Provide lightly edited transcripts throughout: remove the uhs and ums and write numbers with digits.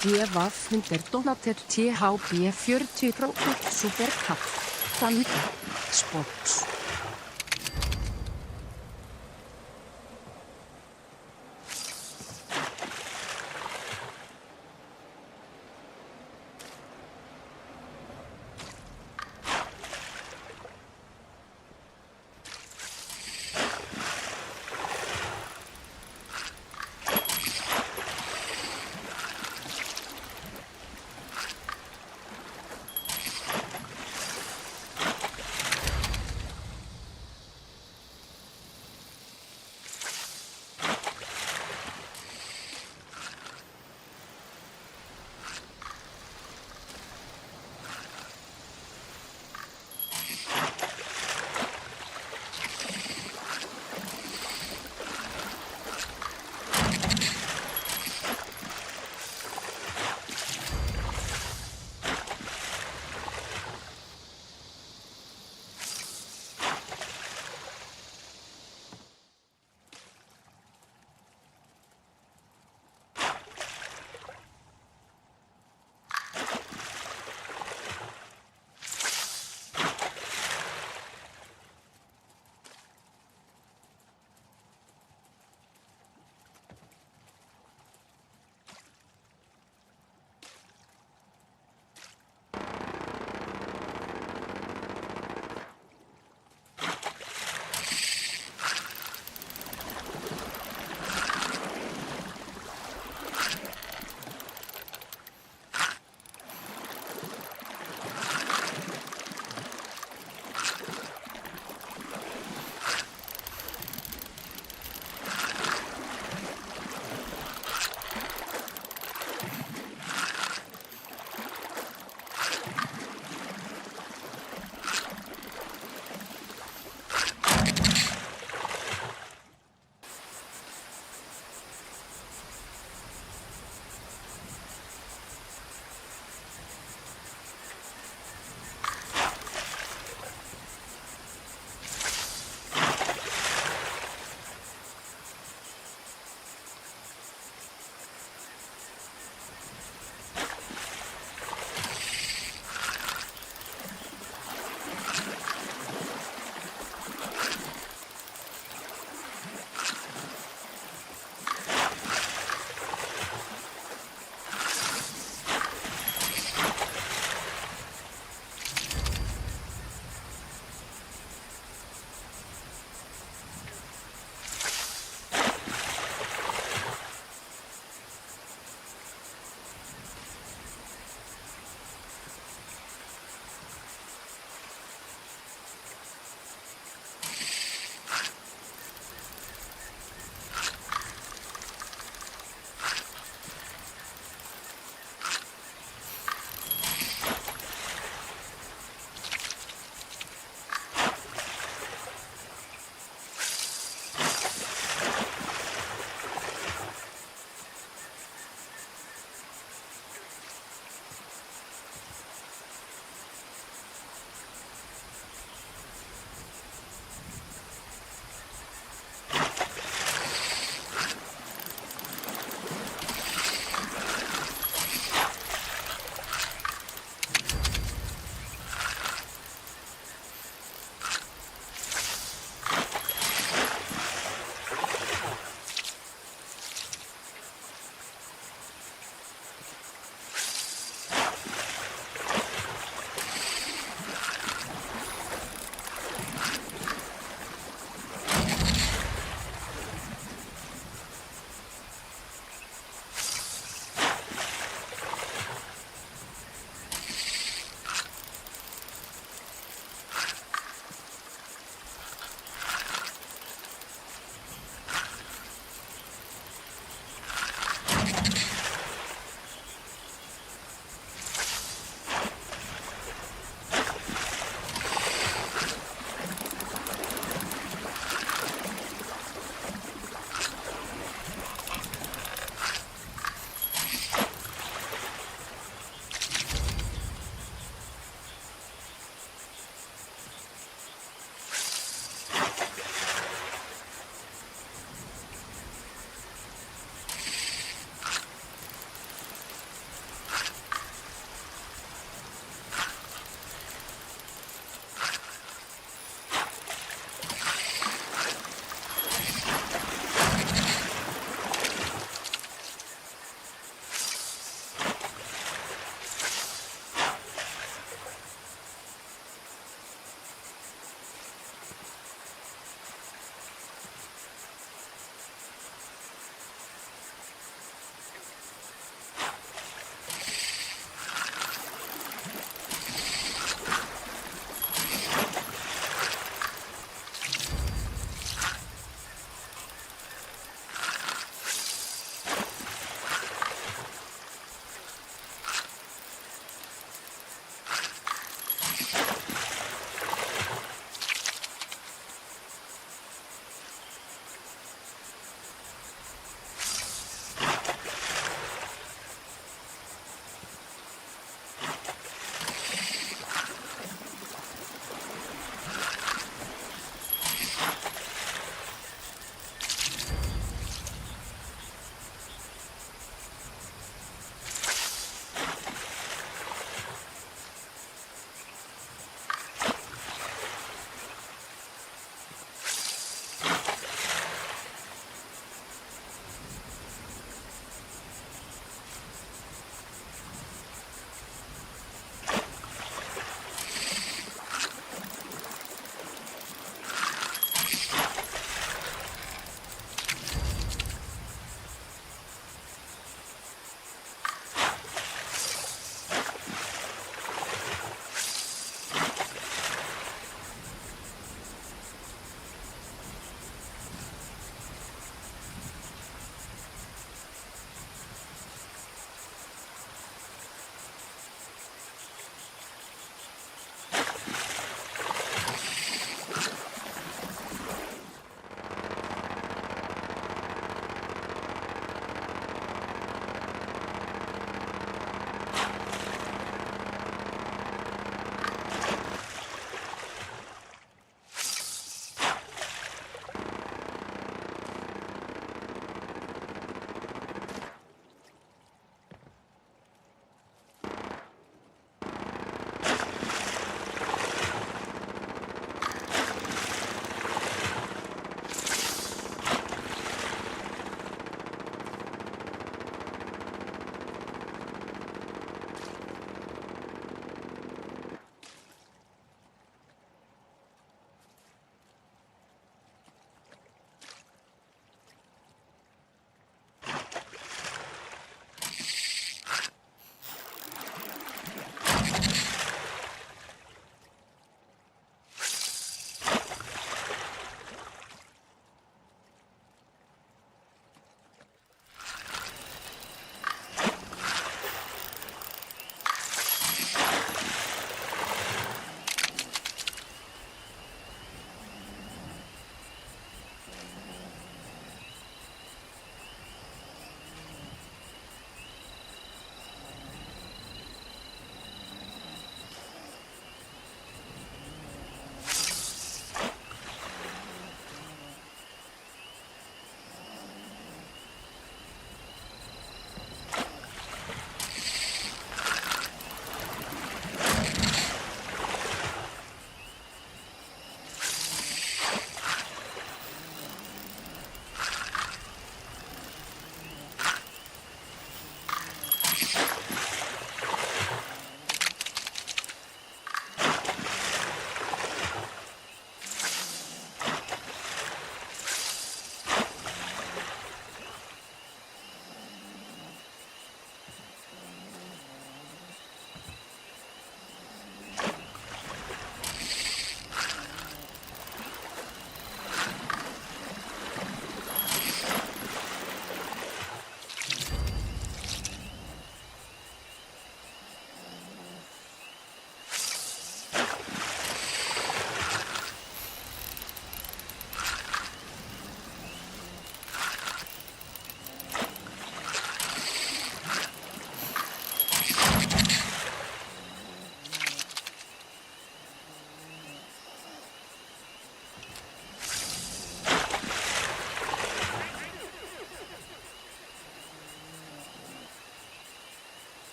GeForce Donater THB 40% Supercup Quality Sports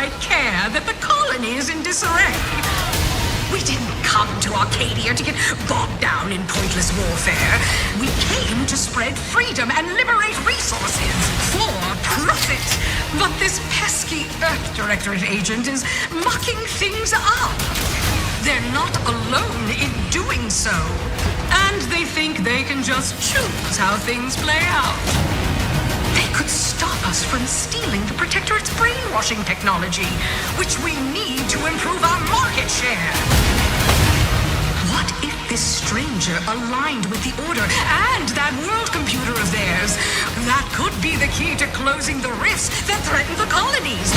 I care that the colony is in disarray. We didn't come to Arcadia to get bogged down in pointless warfare. We came to spread freedom and liberate resources for profit. But this pesky Earth Directorate agent is mucking things up. They're not alone in doing so. And they think they can just choose how things play out. They could stop us from stealing the Protectorate's brainwashing technology, which we need to improve our market share. What if this stranger aligned with the Order and that world computer of theirs? That could be the key to closing the rifts that threaten the colonies.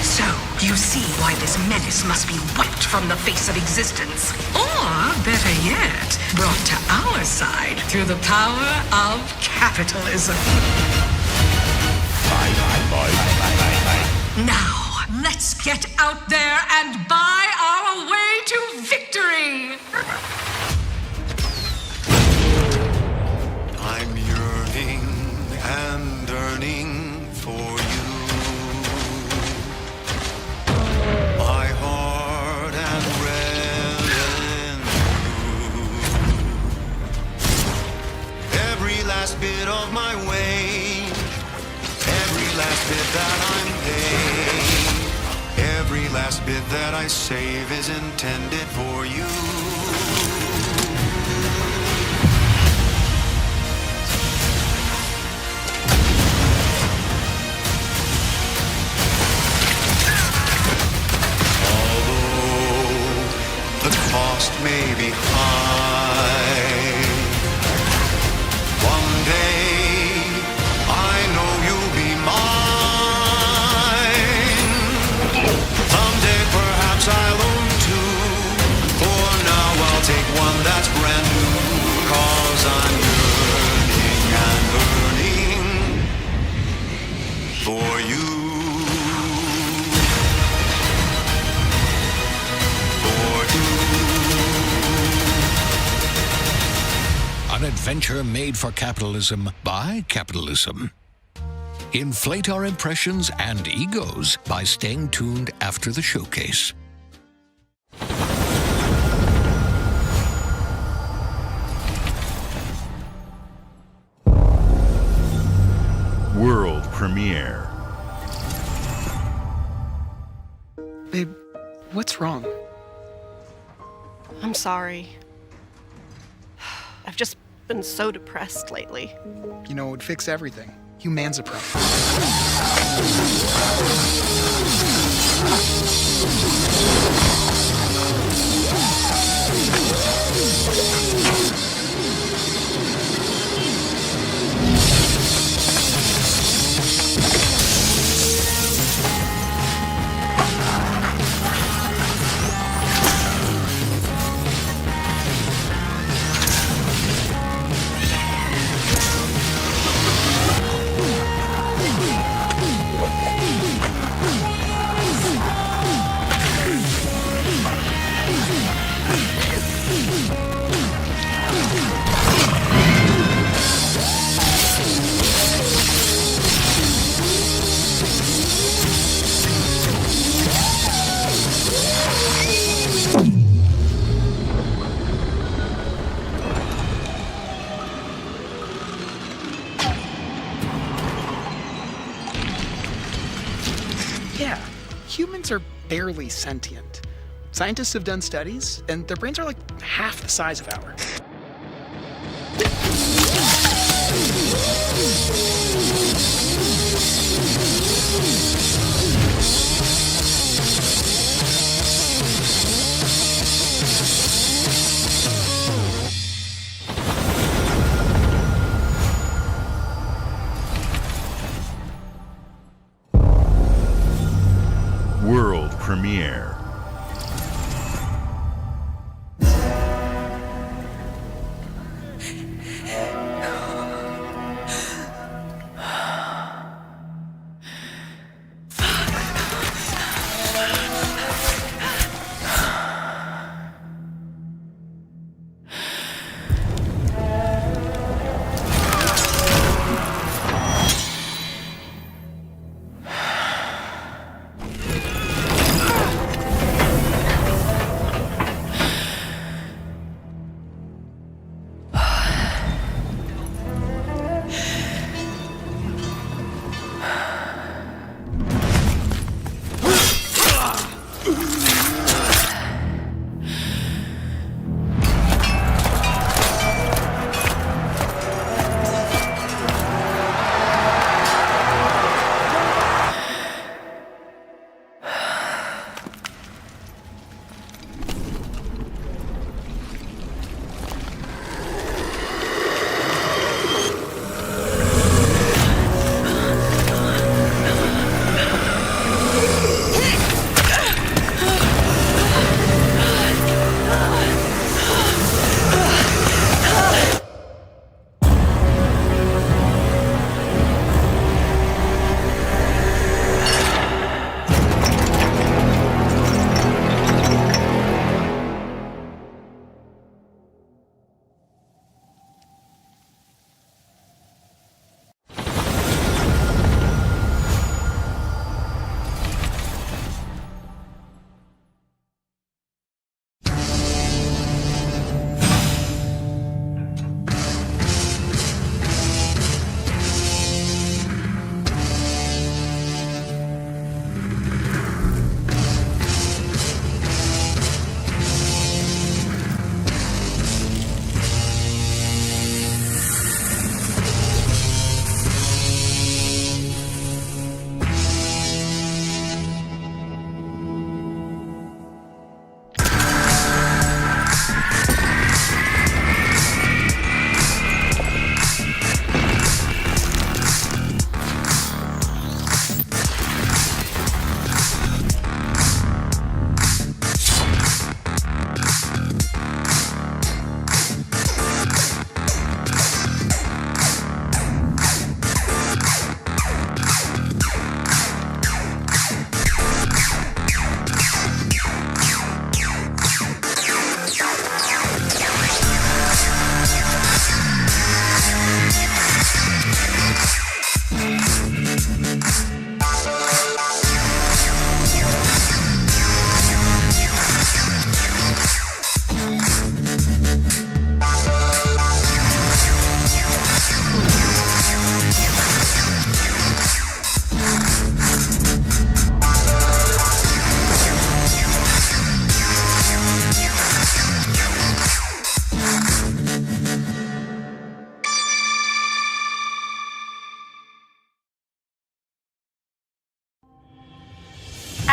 So, you see why this menace must be wiped from the face of existence. Or, better yet, brought to our side through the power of capitalism. Now, let's get out there and buy our way to victory! I'm yearning and yearning for you. My heart and red in you. Every last bit of my wage, every last bit that I'm paid, every last bit that I save is intended for you. The cost may be high. One day, I know you'll be mine. Someday, perhaps I'll own two. For now, I'll take one that's brand new. 'Cause I'm yearning and yearning for you. An adventure made for capitalism by capitalism. Inflate our impressions and egos by staying tuned after the showcase. World premiere. Babe, what's wrong? I'm sorry. I've just been so depressed lately. You know, it would fix everything. Humanzapro. Yeah, humans are barely sentient. Scientists have done studies, and their brains are like half the size of ours. World premiere.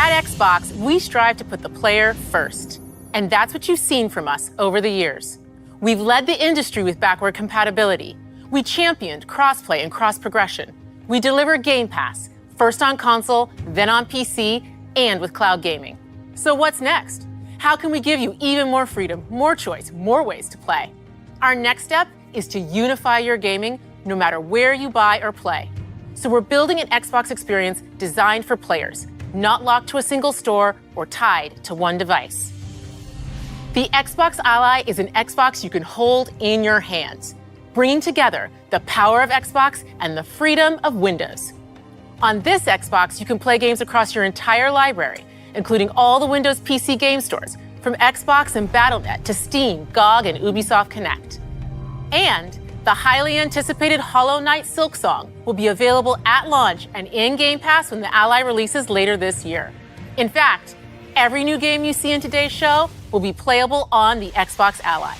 At Xbox, we strive to put the player first. And that's what you've seen from us over the years. We've led the industry with backward compatibility. We championed crossplay and cross-progression. We deliver Game Pass, first on console, then on PC, and with cloud gaming. So what's next? How can we give you even more freedom, more choice, more ways to play? Our next step is to unify your gaming no matter where you buy or play. So we're building an Xbox experience designed for players, not locked to a single store or tied to one device. The Xbox Ally is an Xbox you can hold in your hands, bringing together the power of Xbox and the freedom of Windows. On this Xbox, you can play games across your entire library, including all the Windows PC game stores, from Xbox and Battle.net to Steam, GOG, and Ubisoft Connect. And the highly anticipated Hollow Knight Silksong will be available at launch and in Game Pass when the Ally releases later this year. In fact, every new game you see in today's show will be playable on the Xbox Ally.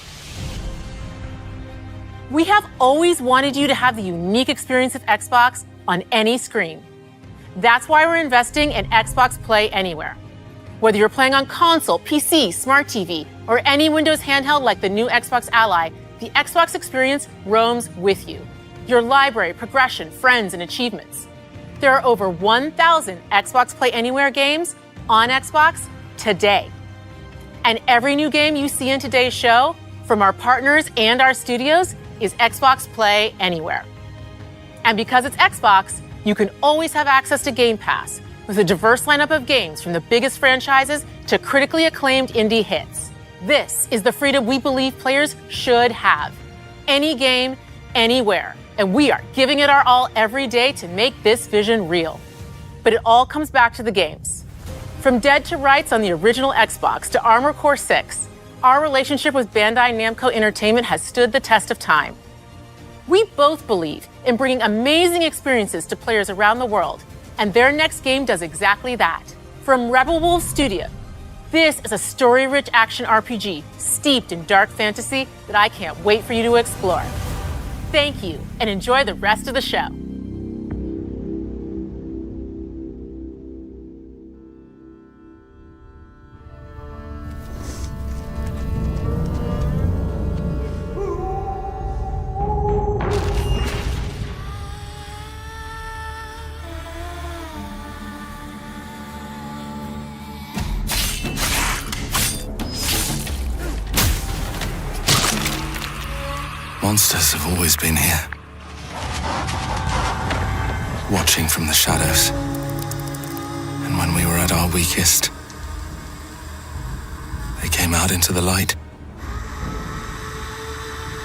We have always wanted you to have the unique experience of Xbox on any screen. That's why we're investing in Xbox Play Anywhere. Whether you're playing on console, PC, smart TV, or any Windows handheld like the new Xbox Ally, the Xbox experience roams with you. Your library, progression, friends, and achievements. There are over 1,000 Xbox Play Anywhere games on Xbox today. And every new game you see in today's show, from our partners and our studios, is Xbox Play Anywhere. And because it's Xbox, you can always have access to Game Pass with a diverse lineup of games from the biggest franchises to critically acclaimed indie hits. This is the freedom we believe players should have. Any game, anywhere. And we are giving it our all every day to make this vision real. But it all comes back to the games. From Dead to Rights on the original Xbox to Armored Core 6, our relationship with Bandai Namco Entertainment has stood the test of time. We both believe in bringing amazing experiences to players around the world, and their next game does exactly that. From Rebel Wolves Studio, this is a story-rich action RPG steeped in dark fantasy that I can't wait for you to explore. Thank you, and enjoy the rest of the show. Monsters have always been here, watching from the shadows. And when we were at our weakest, they came out into the light.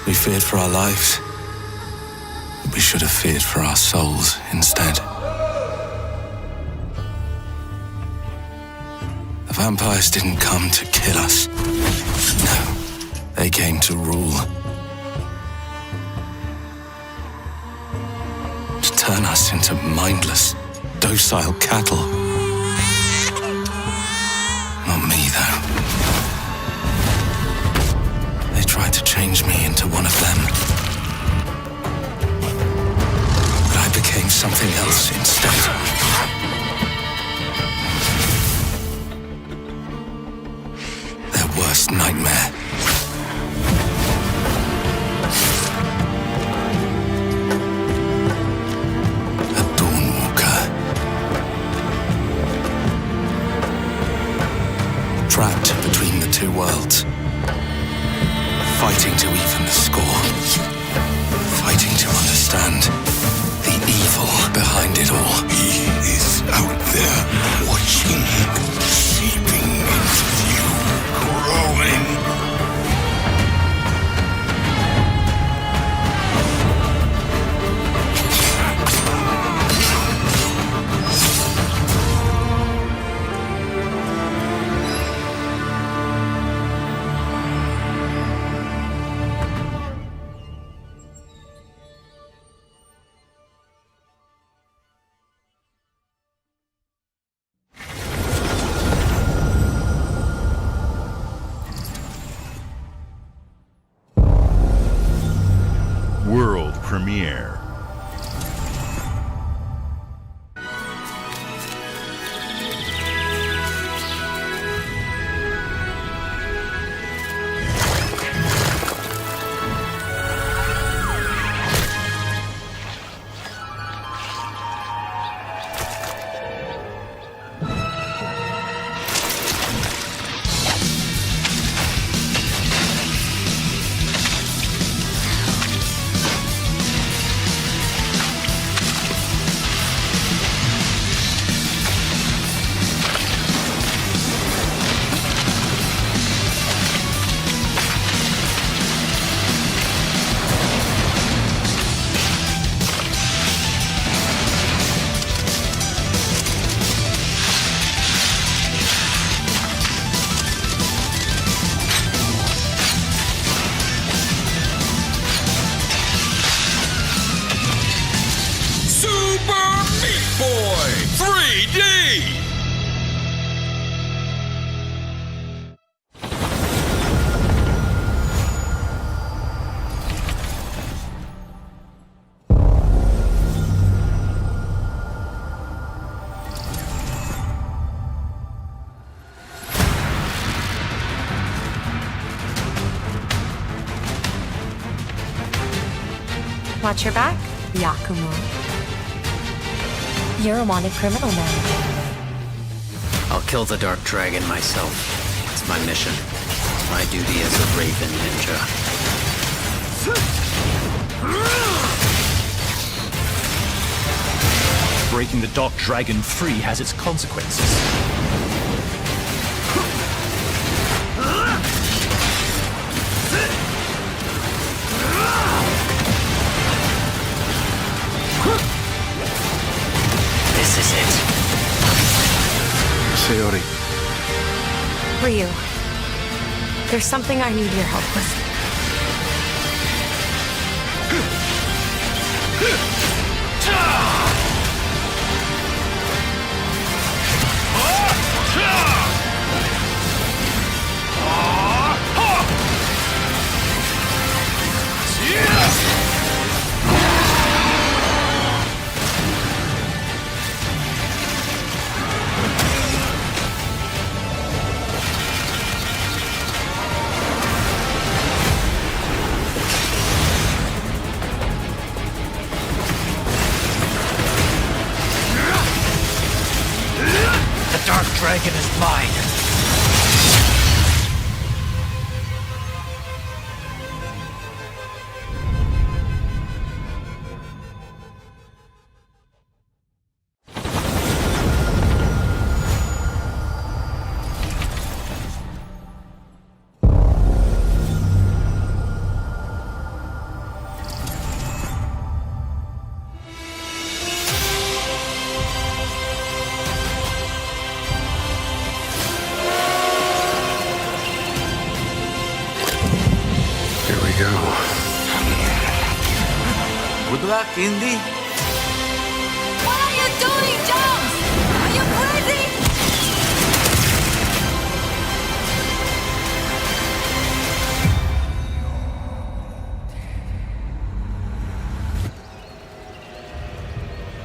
We feared for our lives, but we should have feared for our souls instead. The vampires didn't come to kill us. No, they came to rule. Turn us into mindless, docile cattle. Not me, though. They tried to change me into one of them. But I became something else instead. Their worst nightmare. Trapped between the two worlds, fighting to even the score, fighting to understand the evil behind it all. He is out there watching, seeping into you, growing. Watch your back, Yakumo. You're a wanted criminal now. I'll kill the Dark Dragon myself. It's my mission. My duty as a Raven Ninja. Breaking the Dark Dragon free has its consequences. This is it. Sayori. Ryu, there's something I need your help with. The Dark Dragon is mine. Good luck, Indy. What are you doing, Jones? Are you crazy?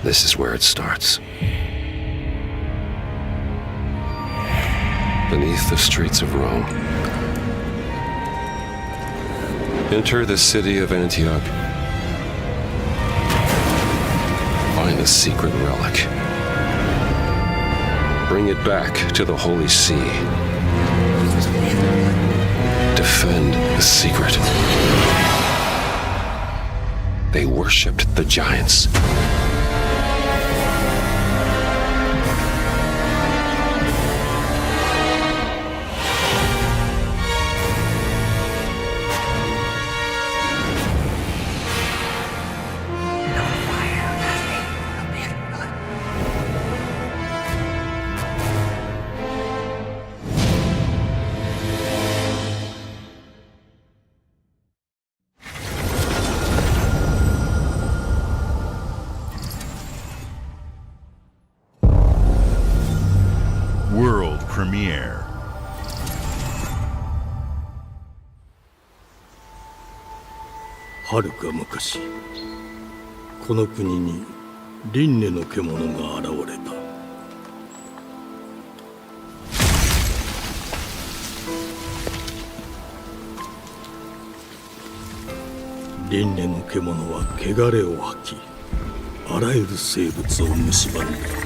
This is where it starts. Beneath the streets of Rome. Enter the city of Antioch. Find the secret relic. Bring it back to the Holy See. Defend the secret. They worshipped the giants. World premiere. はるか昔、この国に輪廻の獣が現れた。輪廻の獣は汚れを吐き、あらゆる生物を蝕んだ。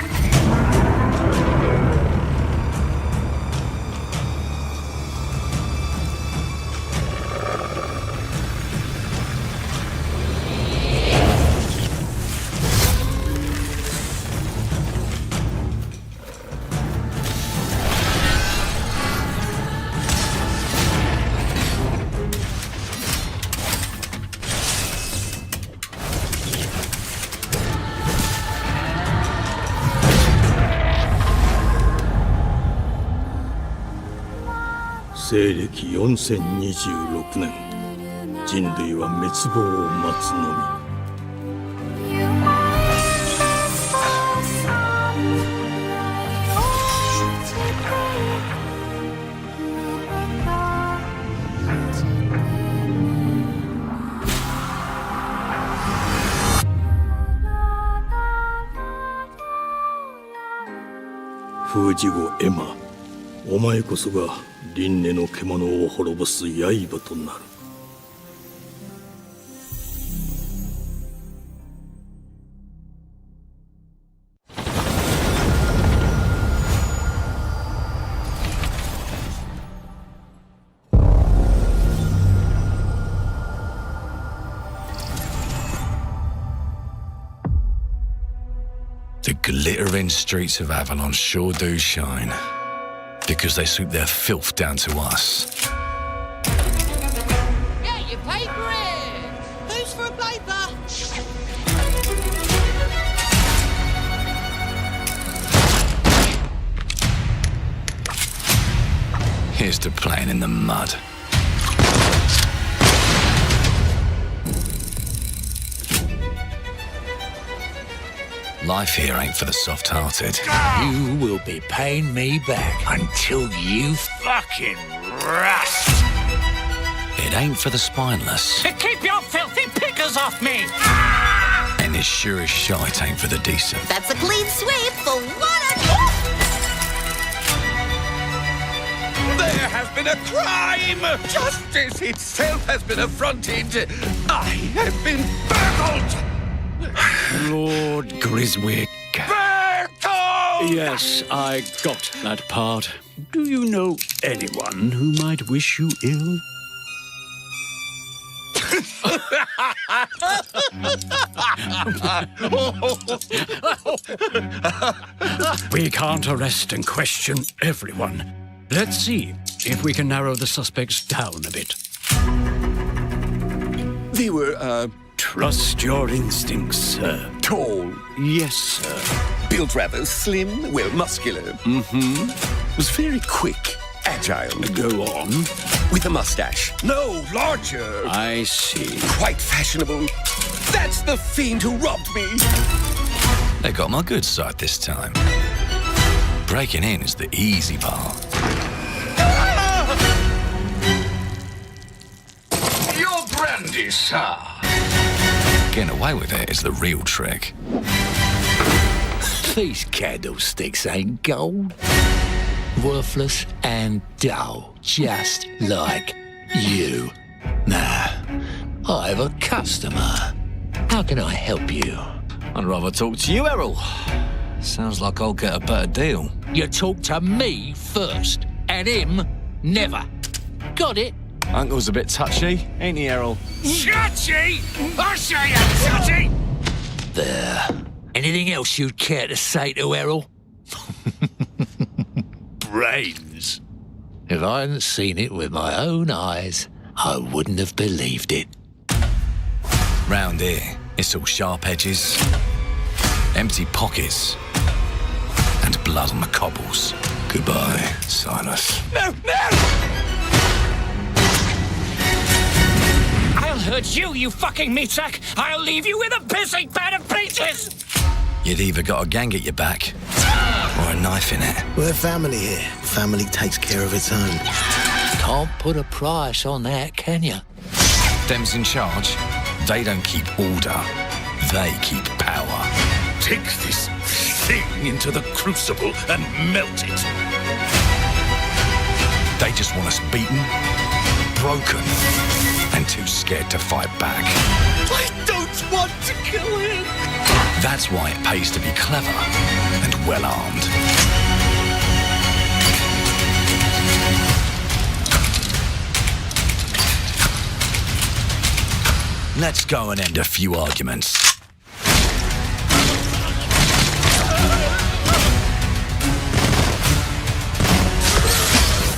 西暦4026年、人類は滅亡を待つのみ。封じ子エマ、お前こそが輪廻の獣を滅ぼす刃となる。The glittering streets of Avalon sure do shine. Because they swoop their filth down to us. Get your paper in! Who's for a paper? Here's to playing in the mud. Life here ain't for the soft-hearted. You will be paying me back until you fucking rust. It ain't for the spineless. Keep your filthy pickers off me! And it sure as shite ain't for the decent. That's a clean sweep for one and There has been a crime! Justice itself has been affronted! I have been burgled! Lord Griswick. Berthold! Yes, I got that part. Do you know anyone who might wish you ill? We can't arrest and question everyone. Let's see if we can narrow the suspects down a bit. They were, Trust your instincts, sir. tall, Yes, sir. built rather slim, well, muscular. Mm-hmm. Was very quick, agile. Go on. With a mustache. No, larger. I see. Quite fashionable. That's the fiend who robbed me. They got my good side this time. Breaking in is the easy part. Your brandy, sir. Getting away with it is the real trick. These candlesticks ain't gold. Worthless and dull, just like you. Nah, I have a customer. How can I help you? I'd rather talk to you, Errol. Sounds like I'll get a better deal. You talk to me first, and him never. Got it? Uncle's a bit touchy, ain't he, Errol? Touchy? I say I'm touchy! There. Anything else you'd care to say to Errol? Brains. If I hadn't seen it with my own eyes, I wouldn't have believed it. Round here, it's all sharp edges, empty pockets, and blood on the cobbles. Goodbye, Silas. No, no! I'll hurt you, you fucking meatsack! I'll leave you with a pissing pan of peaches! You'd either got a gang at your back, or a knife in it. We're family here. Family takes care of its own. Can't put a price on that, can you? Them's in charge. They don't keep order. They keep power. Take this thing into the crucible and melt it. They just want us beaten, broken, and too scared to fight back. I don't want to kill him! That's why it pays to be clever and well-armed. Let's go and end a few arguments.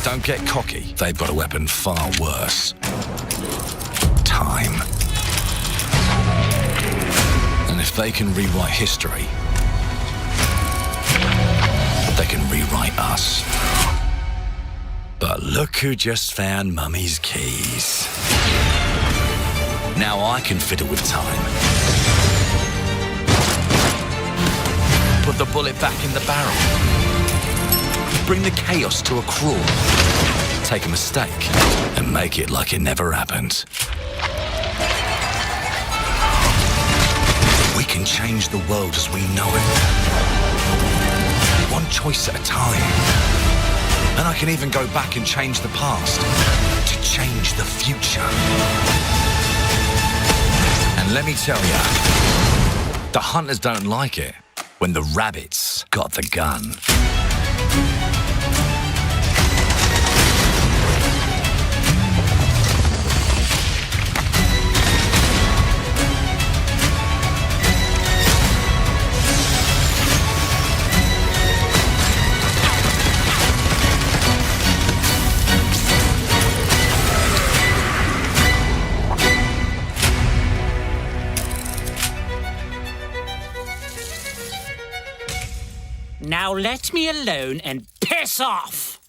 Don't get cocky. They've got a weapon far worse. Time. And if they can rewrite history, they can rewrite us. But look who just found Mummy's keys. Now I can fiddle with time. Put the bullet back in the barrel. Bring the chaos to a crawl. Take a mistake and make it like it never happened. We can change the world as we know it. One choice at a time. And I can even go back and change the past to change the future. And let me tell you, the hunters don't like it when the rabbits got the gun. Now let me alone and piss off!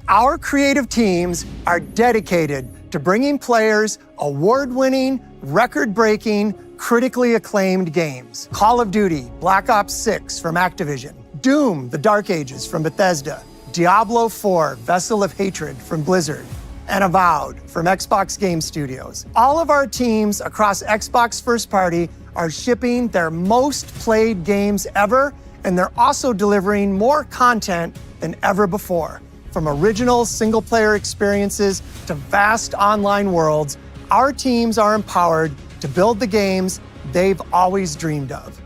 Our creative teams are dedicated to bringing players award-winning, record-breaking, critically acclaimed games. Call of Duty, Black Ops 6 from Activision, Doom, The Dark Ages from Bethesda, Diablo 4, Vessel of Hatred from Blizzard, and Avowed from Xbox Game Studios. All of our teams across Xbox First Party are shipping their most played games ever, and they're also delivering more content than ever before. From original single-player experiences to vast online worlds, our teams are empowered to build the games they've always dreamed of.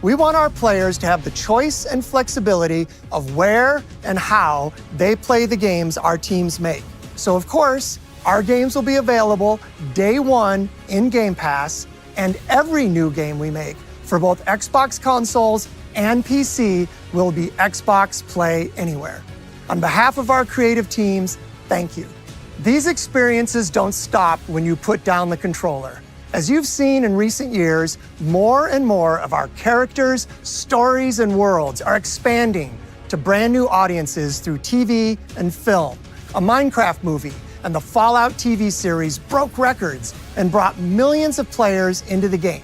We want our players to have the choice and flexibility of where and how they play the games our teams make. So of course, our games will be available day one in Game Pass, and every new game we make for both Xbox consoles and PC will be Xbox Play Anywhere. On behalf of our creative teams, thank you. These experiences don't stop when you put down the controller. As you've seen in recent years, more and more of our characters, stories, and worlds are expanding to brand new audiences through TV and film. A Minecraft movie and the Fallout TV series broke records and brought millions of players into the game.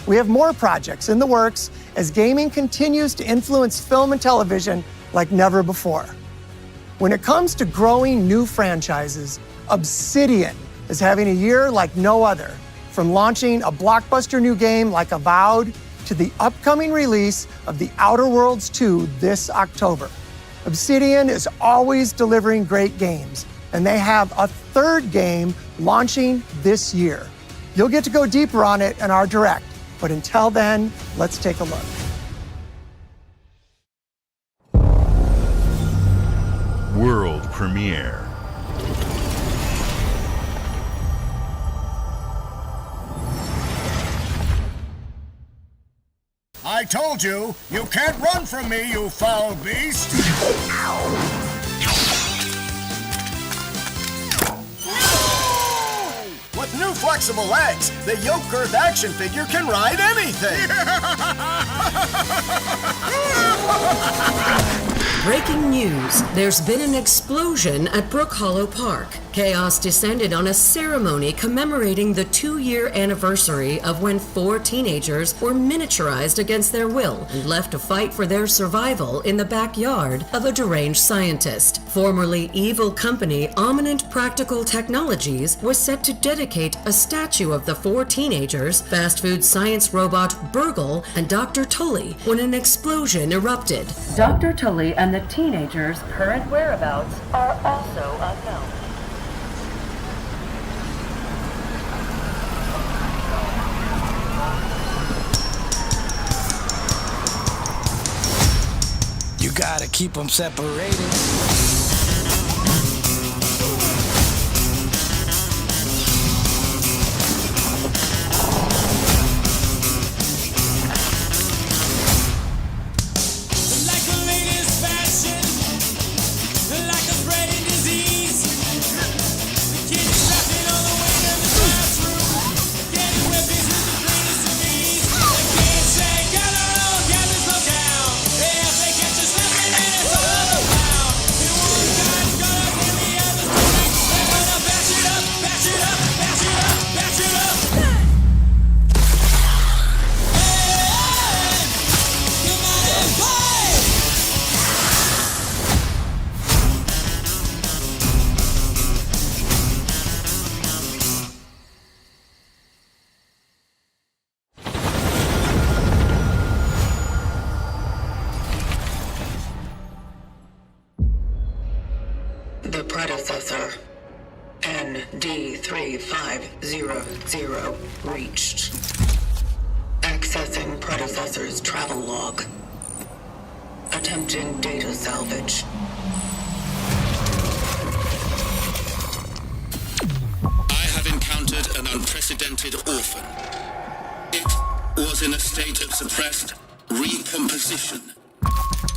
We have more projects in the works as gaming continues to influence film and television like never before. When it comes to growing new franchises, Obsidian is having a year like no other. From launching a blockbuster new game like Avowed to the upcoming release of The Outer Worlds 2 this October. Obsidian is always delivering great games, and they have a third game launching this year. You'll get to go deeper on it in our Direct, but until then, let's take a look. World premiere. I told you, you can't run from me, you foul beast! No! With new flexible legs, the yoke girth action figure can ride anything! Breaking news. There's been an explosion at Brook Hollow Park. Chaos descended on a ceremony commemorating the 2-year anniversary of when 4 teenagers were miniaturized against their will and left to fight for their survival in the backyard of a deranged scientist. Formerly evil company Ominent Practical Technologies was set to dedicate a statue of the 4 teenagers, fast food science robot Burgle, and Dr. Tully when an explosion erupted. Dr. Tully and the teenagers' current whereabouts are also unknown. You gotta keep them separated. The predecessor, ND3500, reached. Accessing predecessor's travel log. Attempting data salvage. I have encountered an unprecedented orphan. It was in a state of suppressed recomposition.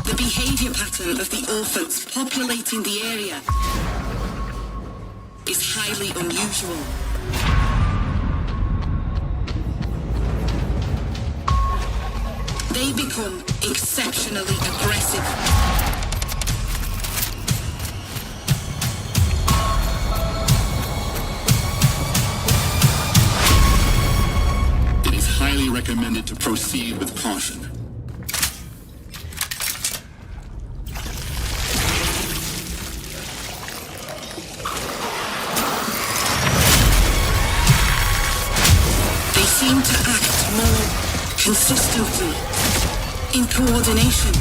The behavior pattern of the orphans populating the area is highly unusual. they become exceptionally aggressive. It is highly recommended to proceed with caution. They seem to act more consistently, in coordination.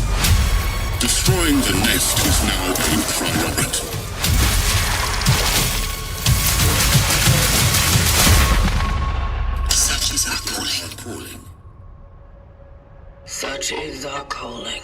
Destroying the nest is now a priority. Such is our calling. Such is our calling.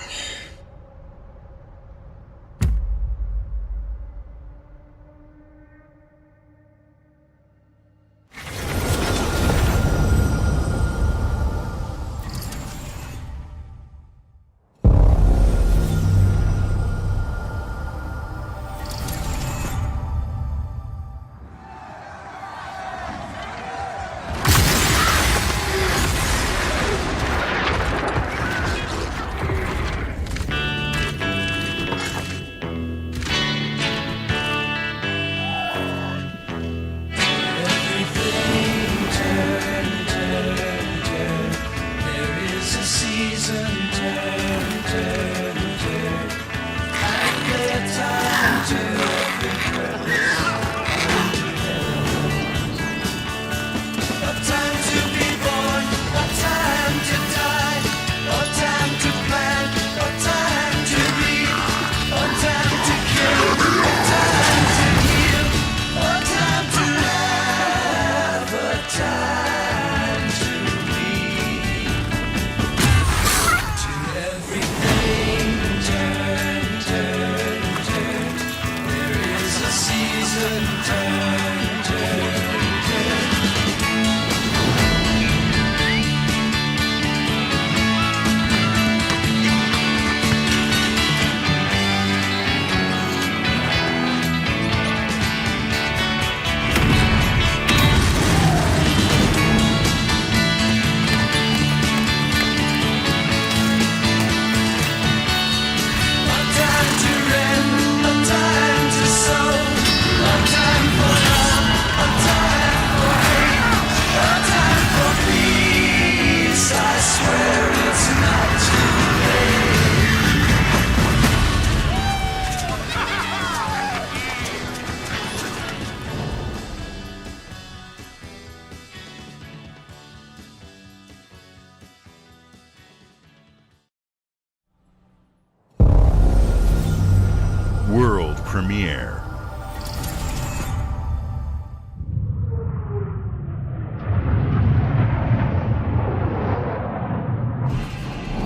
World premiere.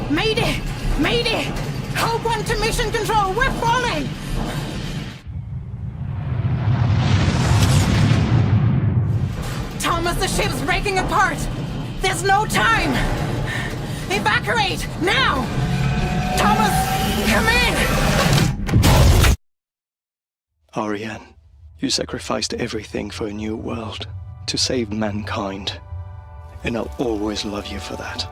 Mayday! Mayday! Hold one to mission control. We're falling! Thomas, the ship's breaking apart. There's no time. Evacuate now! Thomas, come in! Ariane, you sacrificed everything for a new world, to save mankind. And I'll always love you for that.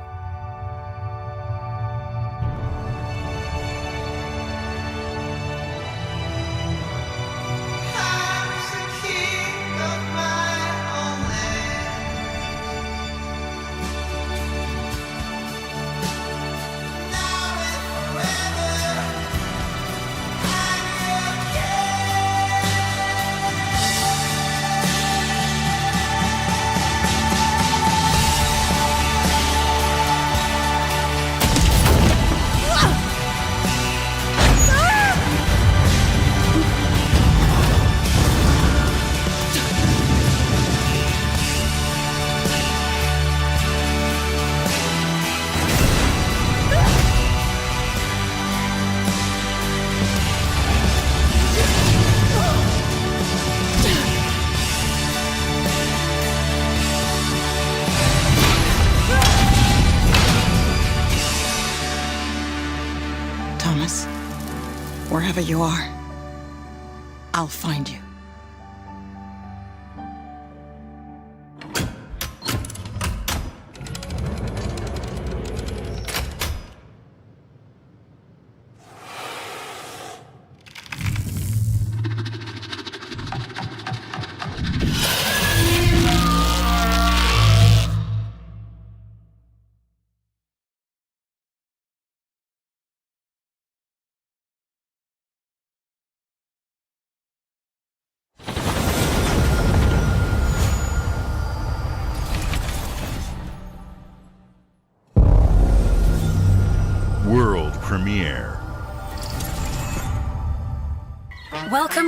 Thomas, wherever you are, I'll find you.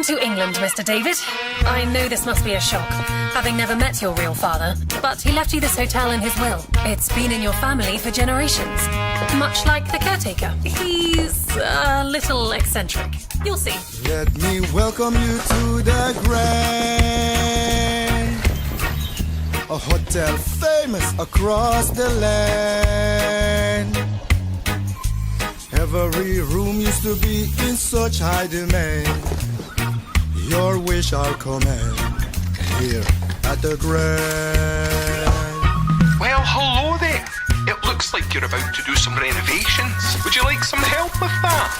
to England, Mr. David. I know this must be a shock, having never met your real father, but he left you this hotel in his will. It's been in your family for generations, much like the caretaker. He's a little eccentric. You'll see. Let me welcome you to the Grand, a hotel famous across the land. Every room used to be in such high demand. Your wish I'll command here at the Grand. Well, hello there. It looks like you're about to do some renovations. Would you like some help with that?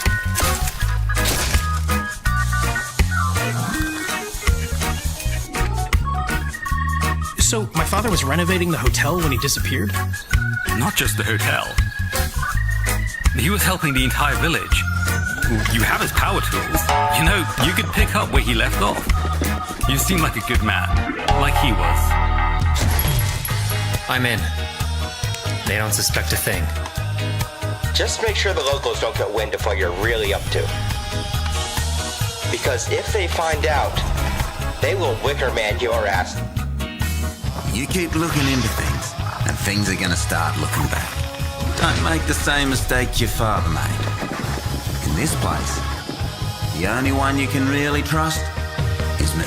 So, my father was renovating the hotel when he disappeared? Not just the hotel. He was helping the entire village. You have his power tools. You know, you could pick up where he left off. You seem like a good man, like he was. I'm in. They don't suspect a thing. Just make sure the locals don't get wind of what you're really up to. Because if they find out, they will Wickerman your ass. You keep looking into things, and things are gonna start looking back. Don't make the same mistake your father made. In this place, the only one you can really trust is me.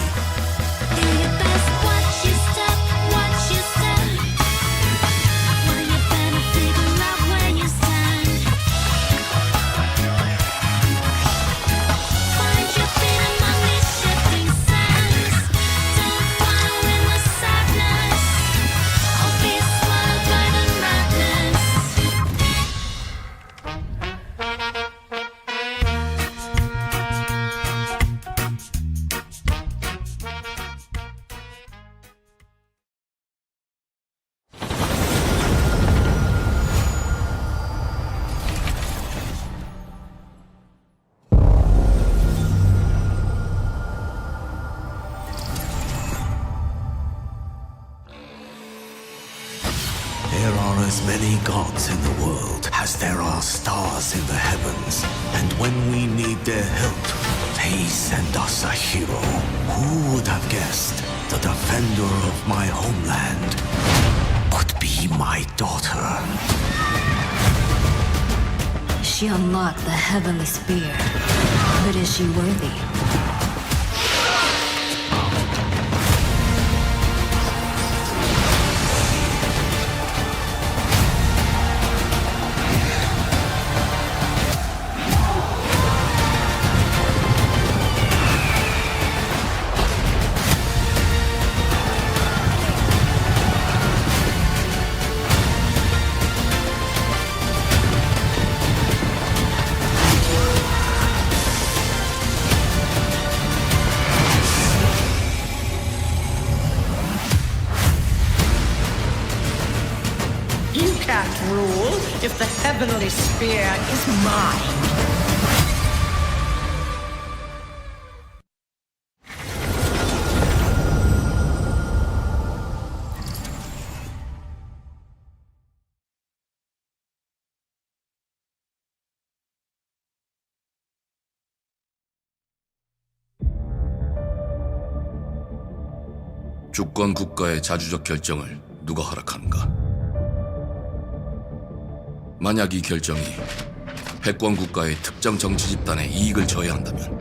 As many gods in the world as there are stars in the heavens, and when we need their help, they send us a hero. Who would have guessed the defender of my homeland would be my daughter? She unlocked the heavenly spear, but is she worthy? Rule if the heavenly spear is mine. 주권 국가의 자주적 결정을 누가 허락하는가? 만약 이 결정이 패권 국가의 특정 정치 집단의 이익을 저해한다면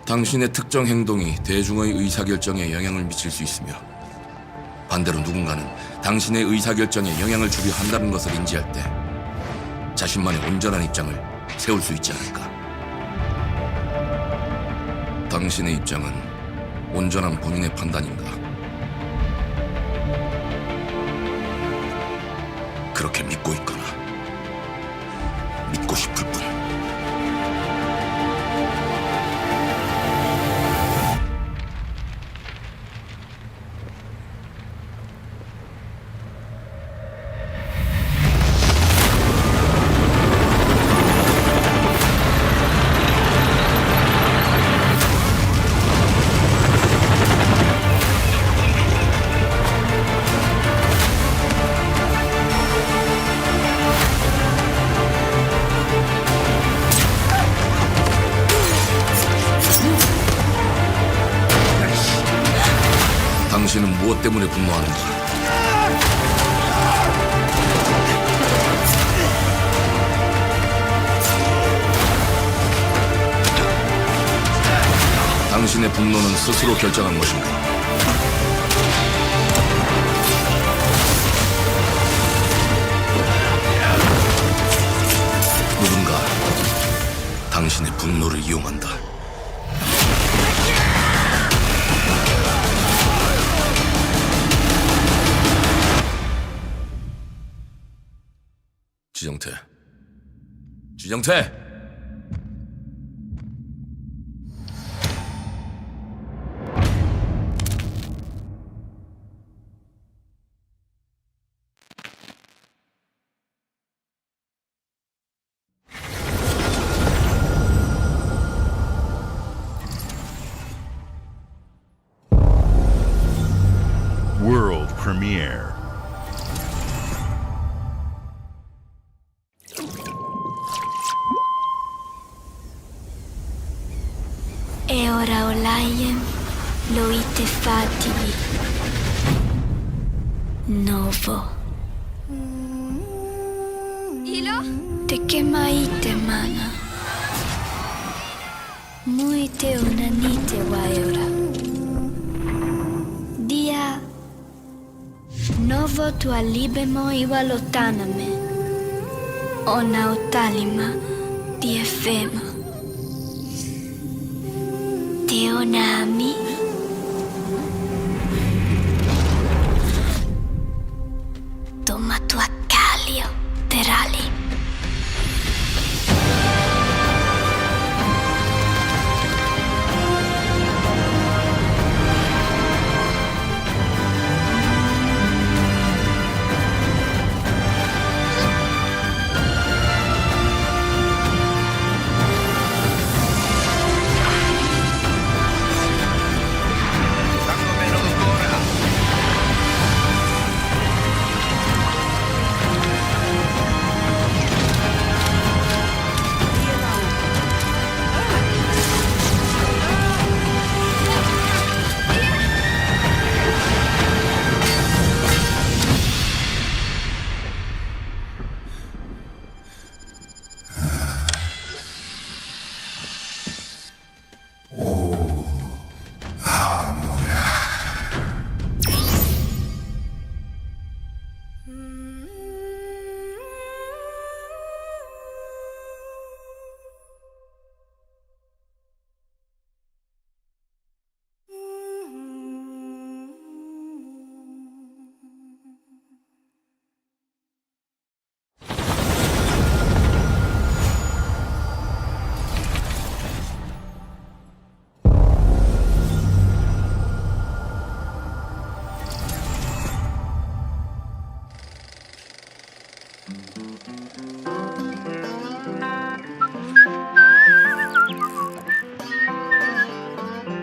당신의 특정 행동이 대중의 의사결정에 영향을 미칠 수 있으며 반대로 누군가는 당신의 의사결정에 영향을 주려 한다는 것을 인지할 때 자신만의 온전한 입장을 세울 수 있지 않을까? 당신의 입장은 온전한 본인의 판단인가? 그렇게 믿고 있거나 믿고 싶을 뿐. 당신은 무엇 때문에 분노하는지. 당신의 분노는 스스로 결정한 것인가? 누군가 당신의 분노를 이용한다. 지정태! World premiere. E ora olaiem loite fativi. Novo. Ilo? Te kemaite mana. Muite unanite waeora. Dia. Novo tua libemo iwalotaname. Ona otalima di efema. Teonami. Toma tua calio, terali.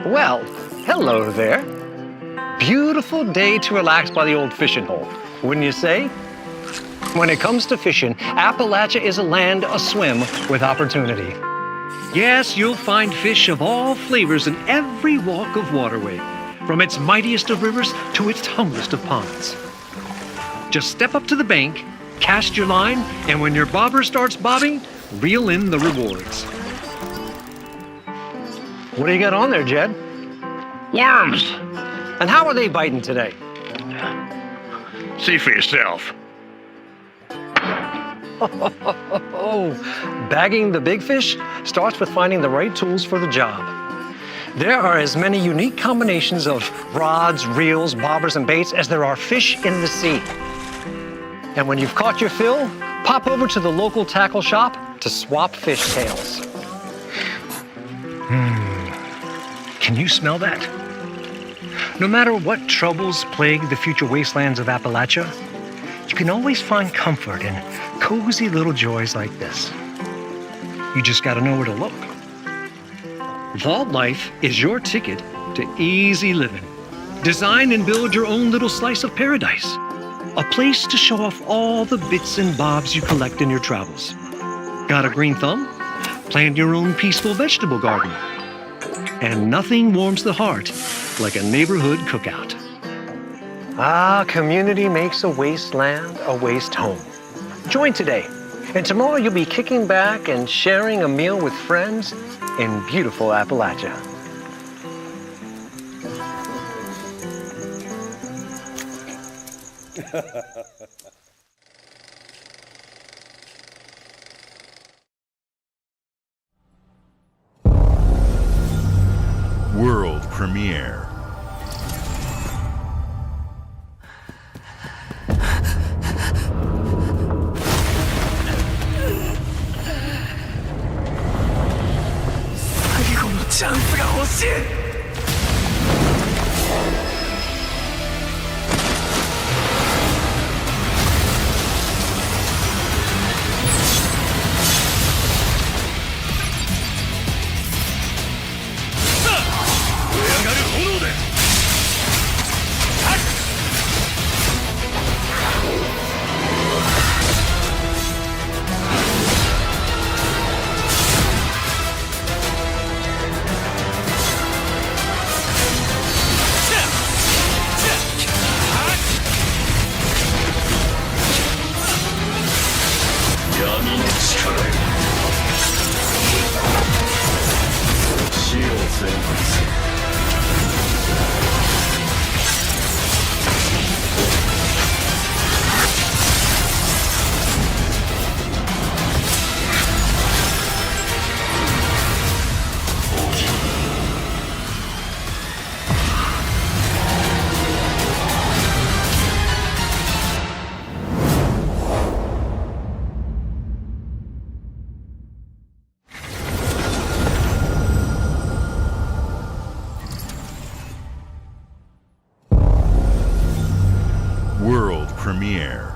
Well, hello there. Beautiful day to relax by the old fishing hole, wouldn't you say? When it comes to fishing, Appalachia is a land aswim with opportunity. Yes, you'll find fish of all flavors in every walk of waterway, from its mightiest of rivers to its humblest of ponds. Just step up to the bank, cast your line, and when your bobber starts bobbing, reel in the rewards. What do you got on there, Jed? Worms! And how are they biting today? See for yourself. Bagging the big fish starts with finding the right tools for the job. There are as many unique combinations of rods, reels, bobbers, and baits as there are fish in the sea. And when you've caught your fill, pop over to the local tackle shop to swap fish tails. Can you smell that? No matter what troubles plague the future wastelands of Appalachia, you can always find comfort in cozy little joys like this. You just gotta know where to look. Vault Life is your ticket to easy living. Design and build your own little slice of paradise. A place to show off all the bits and bobs you collect in your travels. Got a green thumb? Plant your own peaceful vegetable garden. And nothing warms the heart like a neighborhood cookout. Community makes a wasteland a waste home. Join today, and tomorrow you'll be kicking back and sharing a meal with friends in beautiful Appalachia. World premiere. World premiere.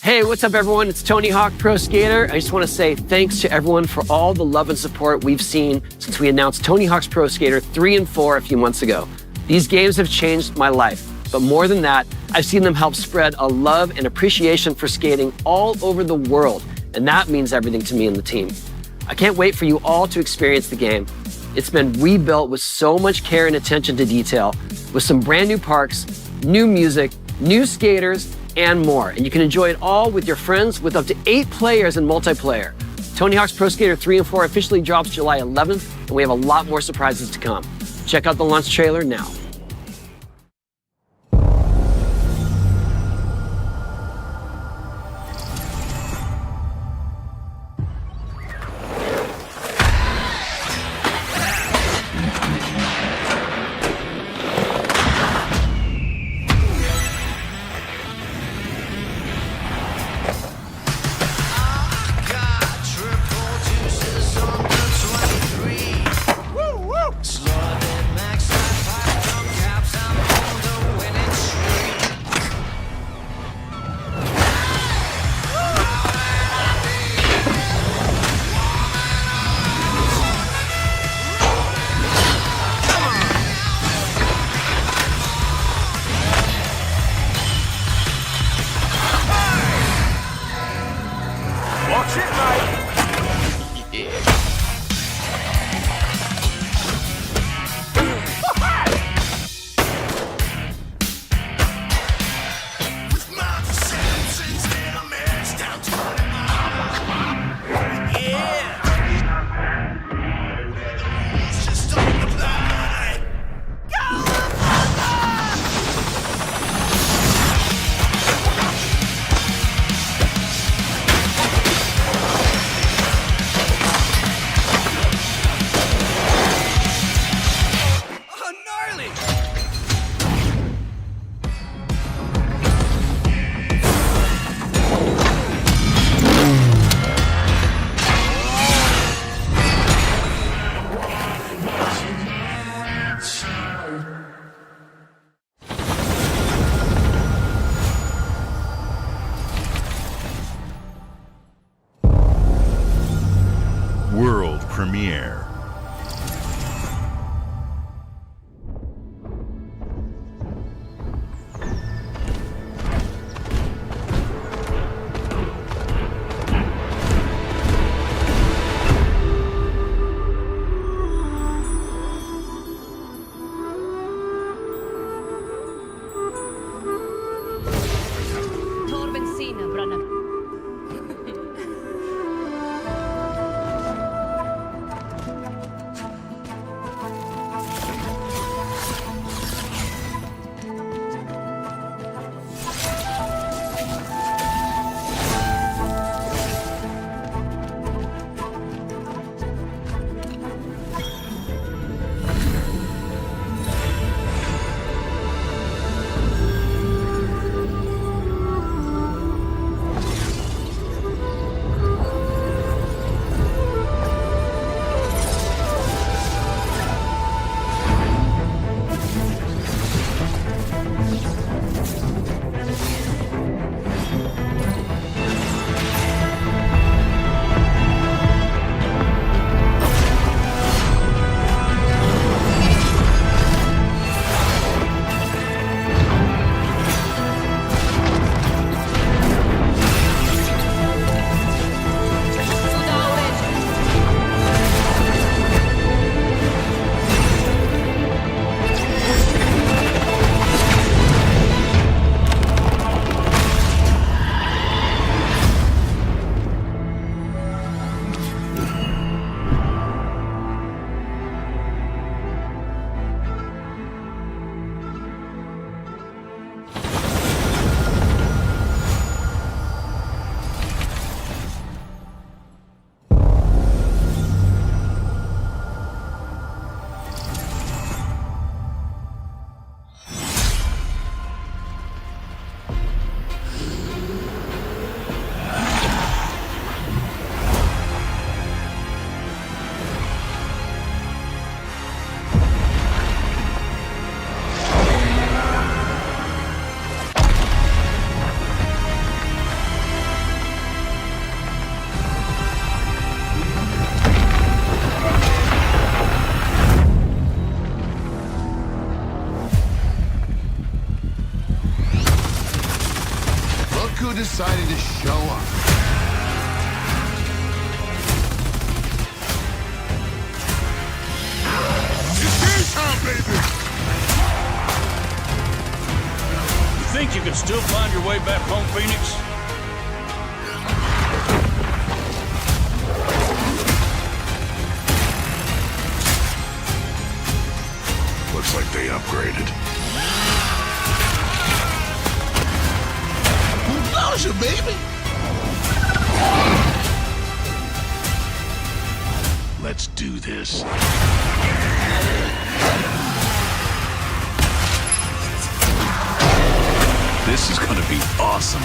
Hey, what's up everyone? It's Tony Hawk Pro Skater. I just want to say thanks to everyone for all the love and support we've seen since we announced Tony Hawk's Pro Skater 3 and 4 a few months ago. These games have changed my life, but more than that, I've seen them help spread a love and appreciation for skating all over the world, and that means everything to me and the team. I can't wait for you all to experience the game. It's been rebuilt with so much care and attention to detail, with some brand new parks, new music, new skaters, and more. And you can enjoy it all with your friends with up to 8 players in multiplayer. Tony Hawk's Pro Skater 3 and 4 officially drops July 11th, and we have a lot more surprises to come. Check out the launch trailer now. decided to show up. It's game time, baby! You think you can still find your way back home, Phoenix? Looks like they upgraded. Nausea, baby! Let's do this. This is gonna be awesome.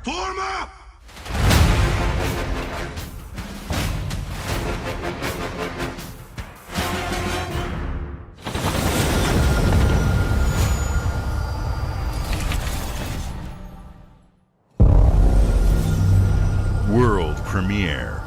Form up! World premiere.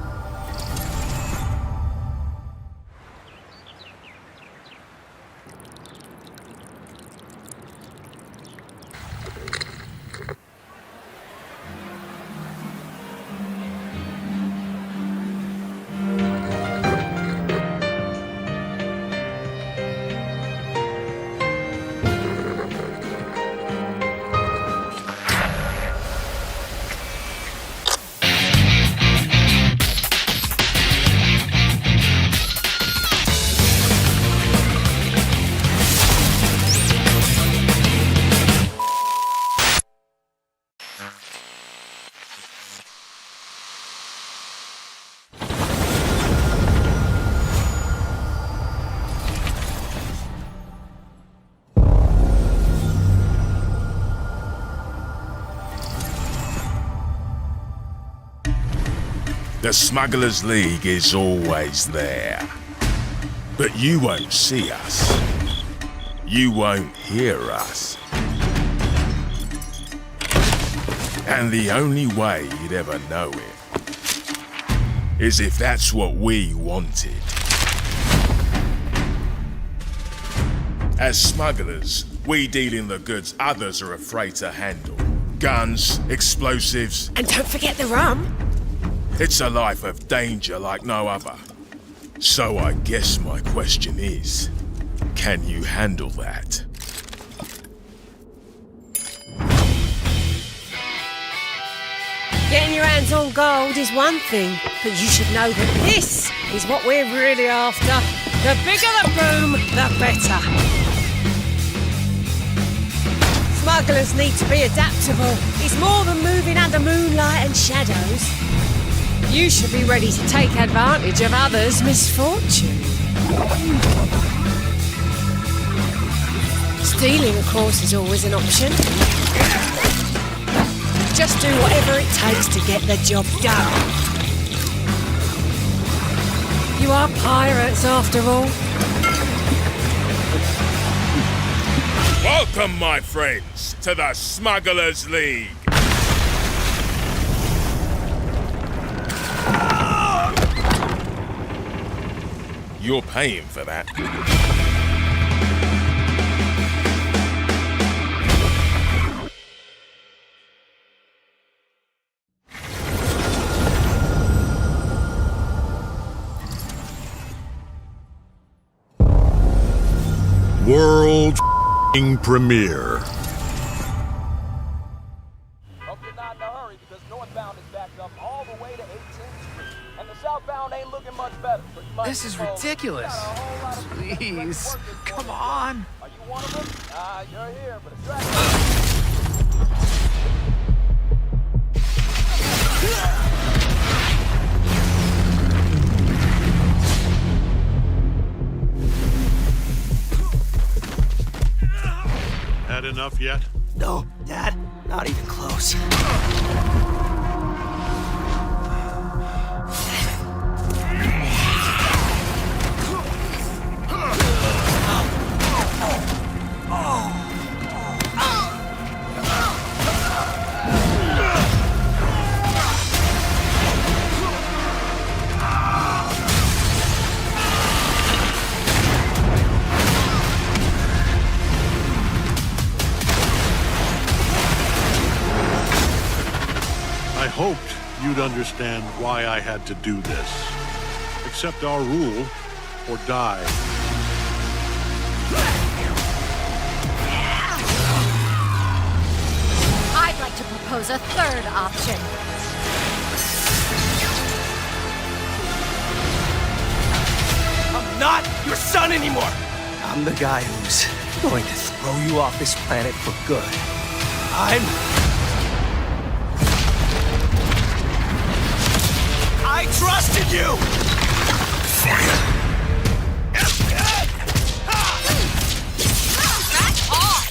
The Smugglers League is always there. But you won't see us. You won't hear us. And the only way you'd ever know it is if that's what we wanted. As smugglers, we deal in the goods others are afraid to handle. Guns, explosives. And don't forget the rum. It's a life of danger like no other. So I guess my question is, can you handle that? Getting your hands on gold is one thing, but you should know that this is what we're really after. The bigger the boom, the better. Smugglers need to be adaptable. It's more than moving under moonlight and shadows. You should be ready to take advantage of others' misfortune. Stealing, of course, is always an option. Just do whatever it takes to get the job done. You are pirates, after all. Welcome, my friends, to the Smugglers League. You're paying for that. World premiere. Hope you're not in a hurry because northbound is backed up all the way to 18th Street. And the southbound ain't looking much better. So you might This is ridiculous. Please, come on. Are you one of them? You're here for the track. Had enough yet? No, Dad, not even close. you'd understand why I had to do this. Accept our rule or die. I'd like to propose a third option. I'm not your son anymore! I'm the guy who's going to throw you off this planet for good. I trusted you! Back off!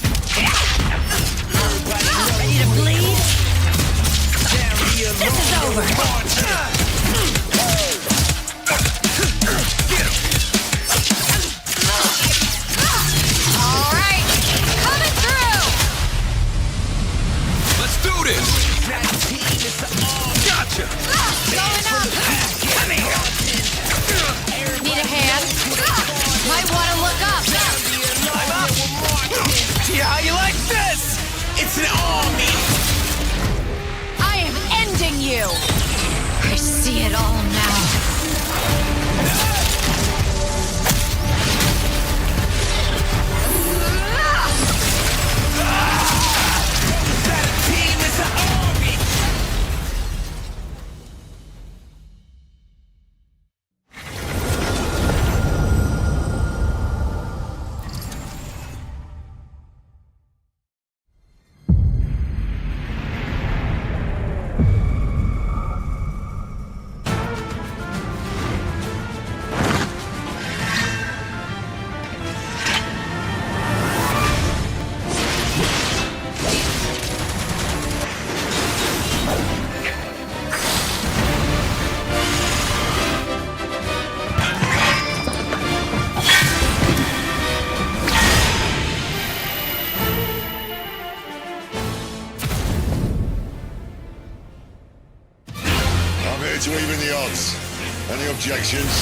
Ready to bleed? This is over! All right, coming through! Let's do this! Gotcha! Going up! Need a hand? Might want to look up. I'm up! See how you like this? It's an army! I am ending you! I see it all now. To even the odds. Any objections?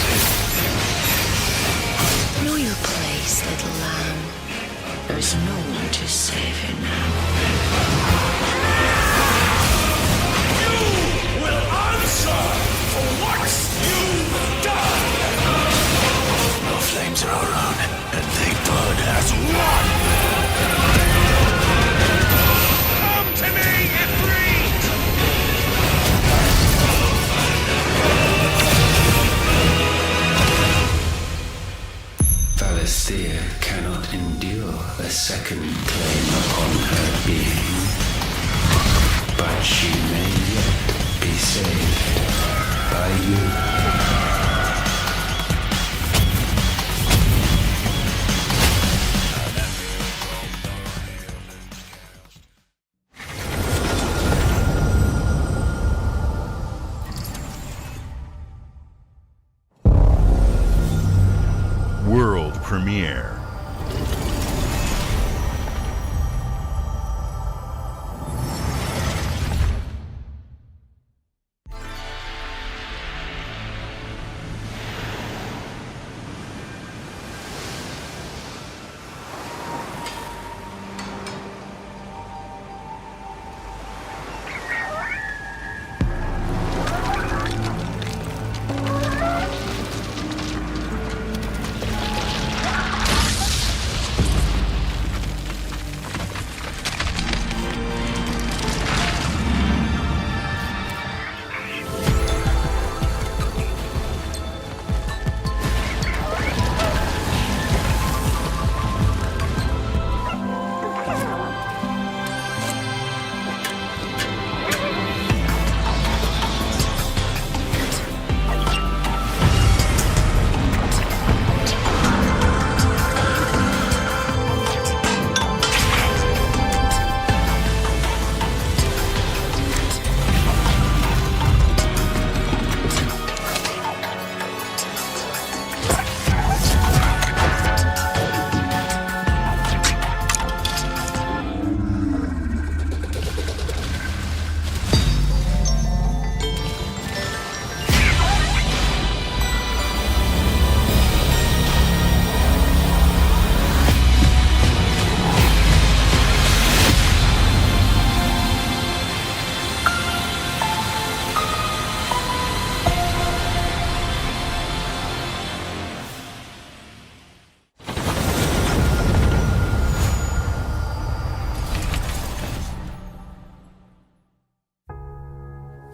Know your place, little lamb. There's no one to save you now. You will answer for what you've done! Our flames are our own, and they burn as one! Come to me, Ifrit! Valisthea cannot endure a second claim upon her being, but she may yet be saved by you. World premiere.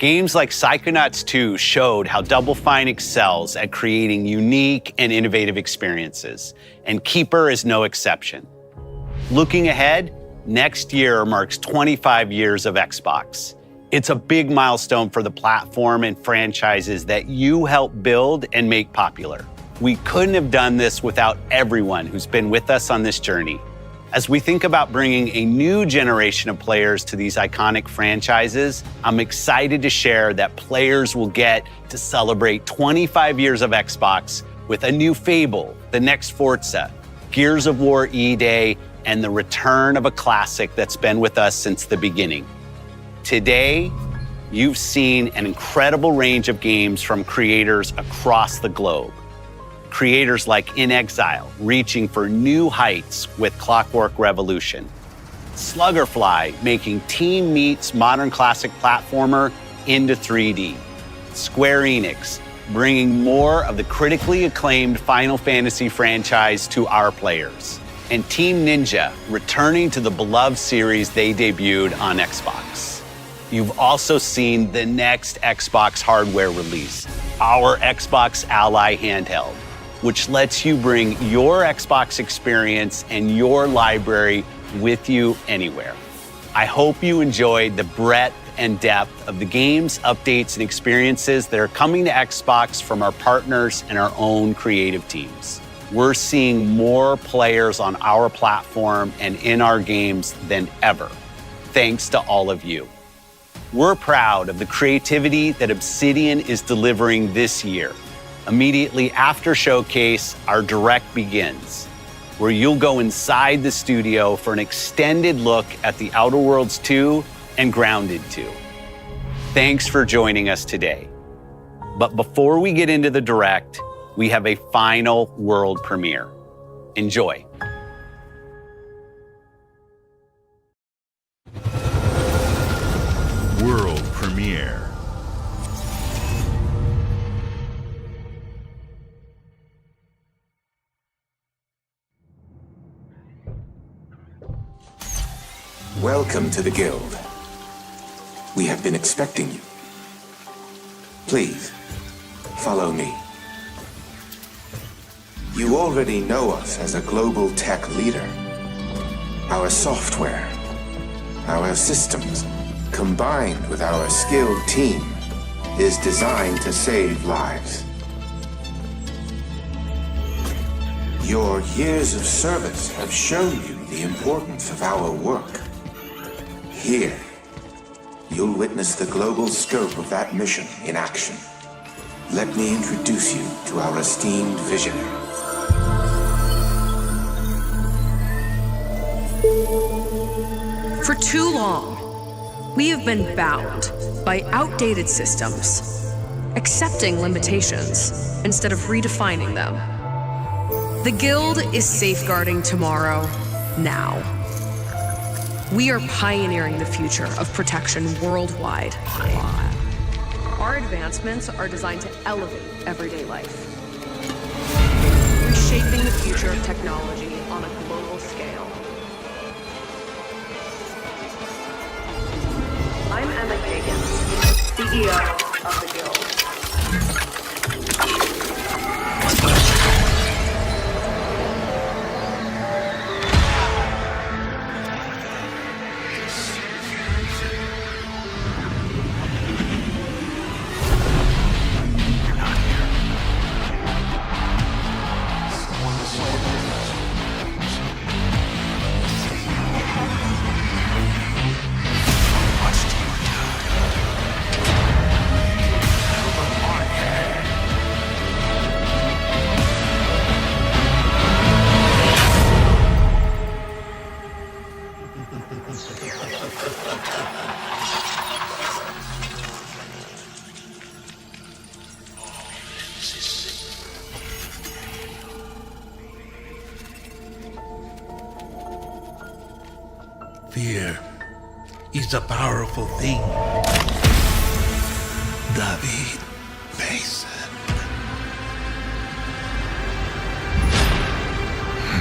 Games like Psychonauts 2 showed how Double Fine excels at creating unique and innovative experiences, and Keeper is no exception. Looking ahead, next year marks 25 years of Xbox. It's a big milestone for the platform and franchises that you helped build and make popular. We couldn't have done this without everyone who's been with us on this journey. As we think about bringing a new generation of players to these iconic franchises, I'm excited to share that players will get to celebrate 25 years of Xbox with a new Fable, the next Forza, Gears of War E-Day, and the return of a classic that's been with us since the beginning. Today, you've seen an incredible range of games from creators across the globe. Creators like In Exile, reaching for new heights with Clockwork Revolution. Sluggerfly, making Team Meat's modern classic platformer into 3D. Square Enix, bringing more of the critically acclaimed Final Fantasy franchise to our players. And Team Ninja, returning to the beloved series they debuted on Xbox. You've also seen the next Xbox hardware release, our Xbox Ally handheld, which lets you bring your Xbox experience and your library with you anywhere. I hope you enjoyed the breadth and depth of the games, updates, and experiences that are coming to Xbox from our partners and our own creative teams. We're seeing more players on our platform and in our games than ever, thanks to all of you. We're proud of the creativity that Obsidian is delivering this year. Immediately after Showcase, our Direct begins, where you'll go inside the studio for an extended look at The Outer Worlds 2 and Grounded 2. Thanks for joining us today. But before we get into the Direct, we have a final world premiere. Enjoy. World premiere. Welcome to the Guild. We have been expecting you. Please, follow me. You already know us as a global tech leader. Our software, our systems, combined with our skilled team, is designed to save lives. Your years of service have shown you the importance of our work. Here, you'll witness the global scope of that mission in action. Let me introduce you to our esteemed visionary. For too long, we have been bound by outdated systems, accepting limitations instead of redefining them. The Guild is safeguarding tomorrow, now. We are pioneering the future of protection worldwide. Our advancements are designed to elevate everyday life, reshaping the future of technology on a global scale. I'm Emma Kagan, CEO of the Guild. Fear is a powerful thing. David Mason.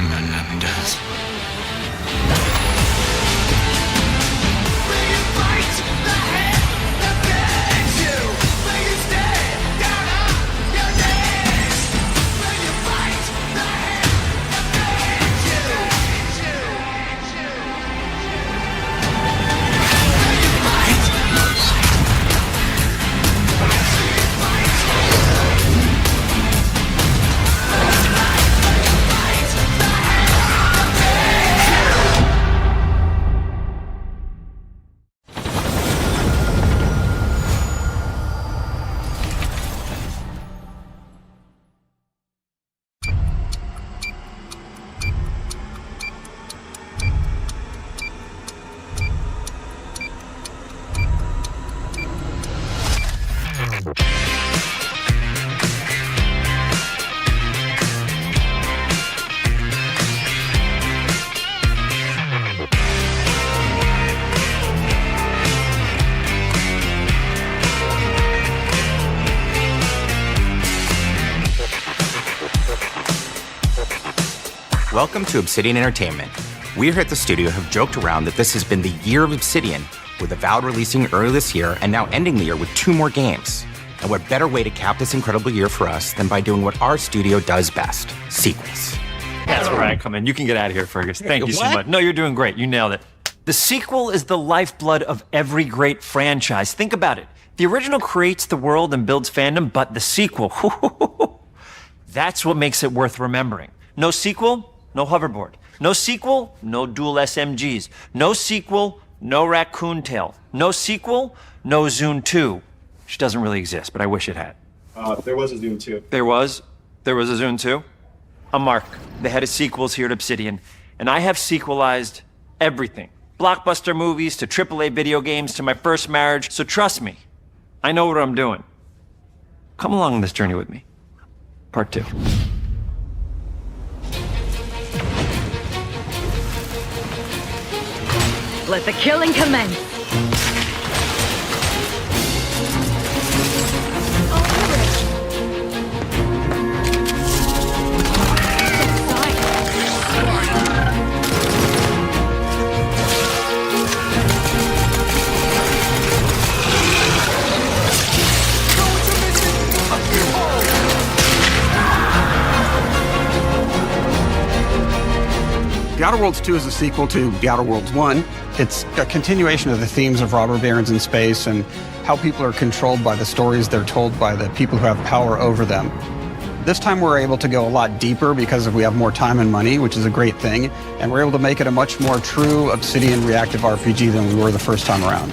Menendez. We fight the head, the Welcome to Obsidian Entertainment. We here at the studio have joked around that this has been the year of Obsidian, with Avowed releasing early this year and now ending the year with 2 more games. And what better way to cap this incredible year for us than by doing what our studio does best, sequels. That's where I come in. You can get out of here, Fergus. Thank you so much. No, you're doing great. You nailed it. The sequel is the lifeblood of every great franchise. Think about it. The original creates the world and builds fandom, but the sequel, that's what makes it worth remembering. No sequel, no hoverboard. No sequel, no dual SMGs. No sequel, no raccoon tail. No sequel, no Zune 2. Which doesn't really exist, but I wish it had. There was a Zune 2. There was? There was a Zune 2? I'm Mark, the head of sequels here at Obsidian, and I have sequelized everything. Blockbuster movies to AAA video games to my first marriage, so trust me, I know what I'm doing. Come along on this journey with me. Part 2. Let the killing commence. The Outer Worlds 2 is a sequel to The Outer Worlds 1. It's a continuation of the themes of robber barons in space and how people are controlled by the stories they're told by the people who have power over them. This time we're able to go a lot deeper because we have more time and money, which is a great thing, and we're able to make it a much more true Obsidian reactive RPG than we were the first time around.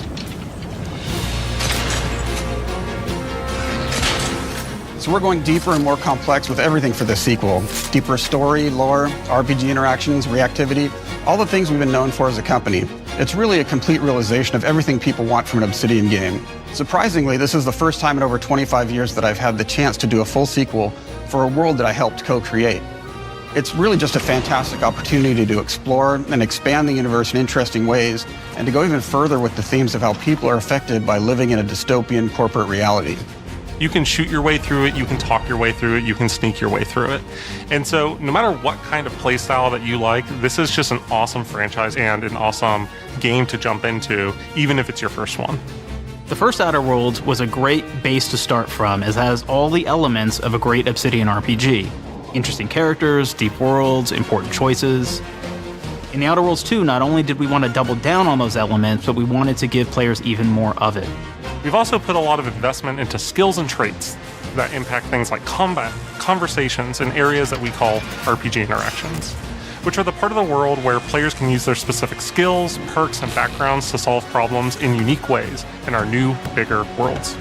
So we're going deeper and more complex with everything for this sequel. Deeper story, lore, RPG interactions, reactivity, all the things we've been known for as a company. It's really a complete realization of everything people want from an Obsidian game. Surprisingly, this is the first time in over 25 years that I've had the chance to do a full sequel for a world that I helped co-create. It's really just a fantastic opportunity to explore and expand the universe in interesting ways, and to go even further with the themes of how people are affected by living in a dystopian corporate reality. You can shoot your way through it, you can talk your way through it, you can sneak your way through it. And so no matter what kind of playstyle that you like, this is just an awesome franchise and an awesome game to jump into, even if it's your first one. The first Outer Worlds was a great base to start from, as it has all the elements of a great Obsidian RPG. Interesting characters, deep worlds, important choices. In the Outer Worlds 2, not only did we want to double down on those elements, but we wanted to give players even more of it. We've also put a lot of investment into skills and traits that impact things like combat, conversations, and areas that we call RPG interactions, which are the part of the world where players can use their specific skills, perks, and backgrounds to solve problems in unique ways in our new, bigger worlds.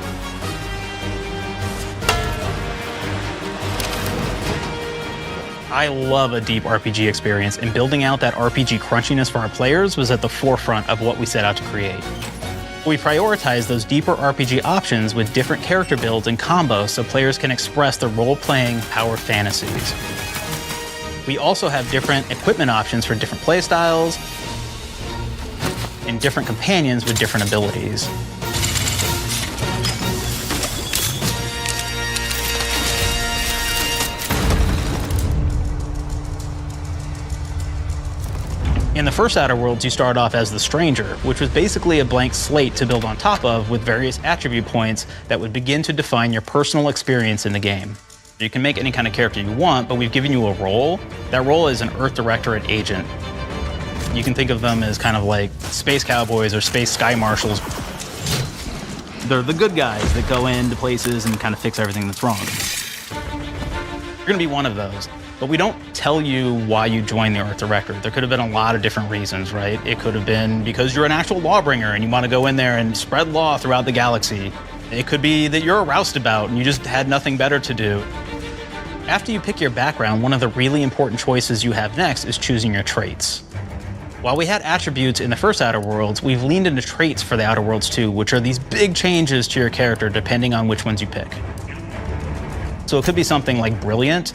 I love a deep RPG experience, and building out that RPG crunchiness for our players was at the forefront of what we set out to create. We prioritize those deeper RPG options with different character builds and combos so players can express their role-playing power fantasies. We also have different equipment options for different playstyles and different companions with different abilities. In the first Outer Worlds, you start off as the Stranger, which was basically a blank slate to build on top of with various attribute points that would begin to define your personal experience in the game. You can make any kind of character you want, but we've given you a role. That role is an Earth Directorate agent. You can think of them as kind of like space cowboys or space sky marshals. They're the good guys that go into places and kind of fix everything that's wrong. You're gonna be one of those. But we don't tell you why you joined the Earth Directorate. There could have been a lot of different reasons, right? It could have been because you're an actual lawbringer and you want to go in there and spread law throughout the galaxy. It could be that you're a roustabout and you just had nothing better to do. After you pick your background, one of the really important choices you have next is choosing your traits. While we had attributes in the first Outer Worlds, we've leaned into traits for the Outer Worlds 2, which are these big changes to your character depending on which ones you pick. So it could be something like Brilliant,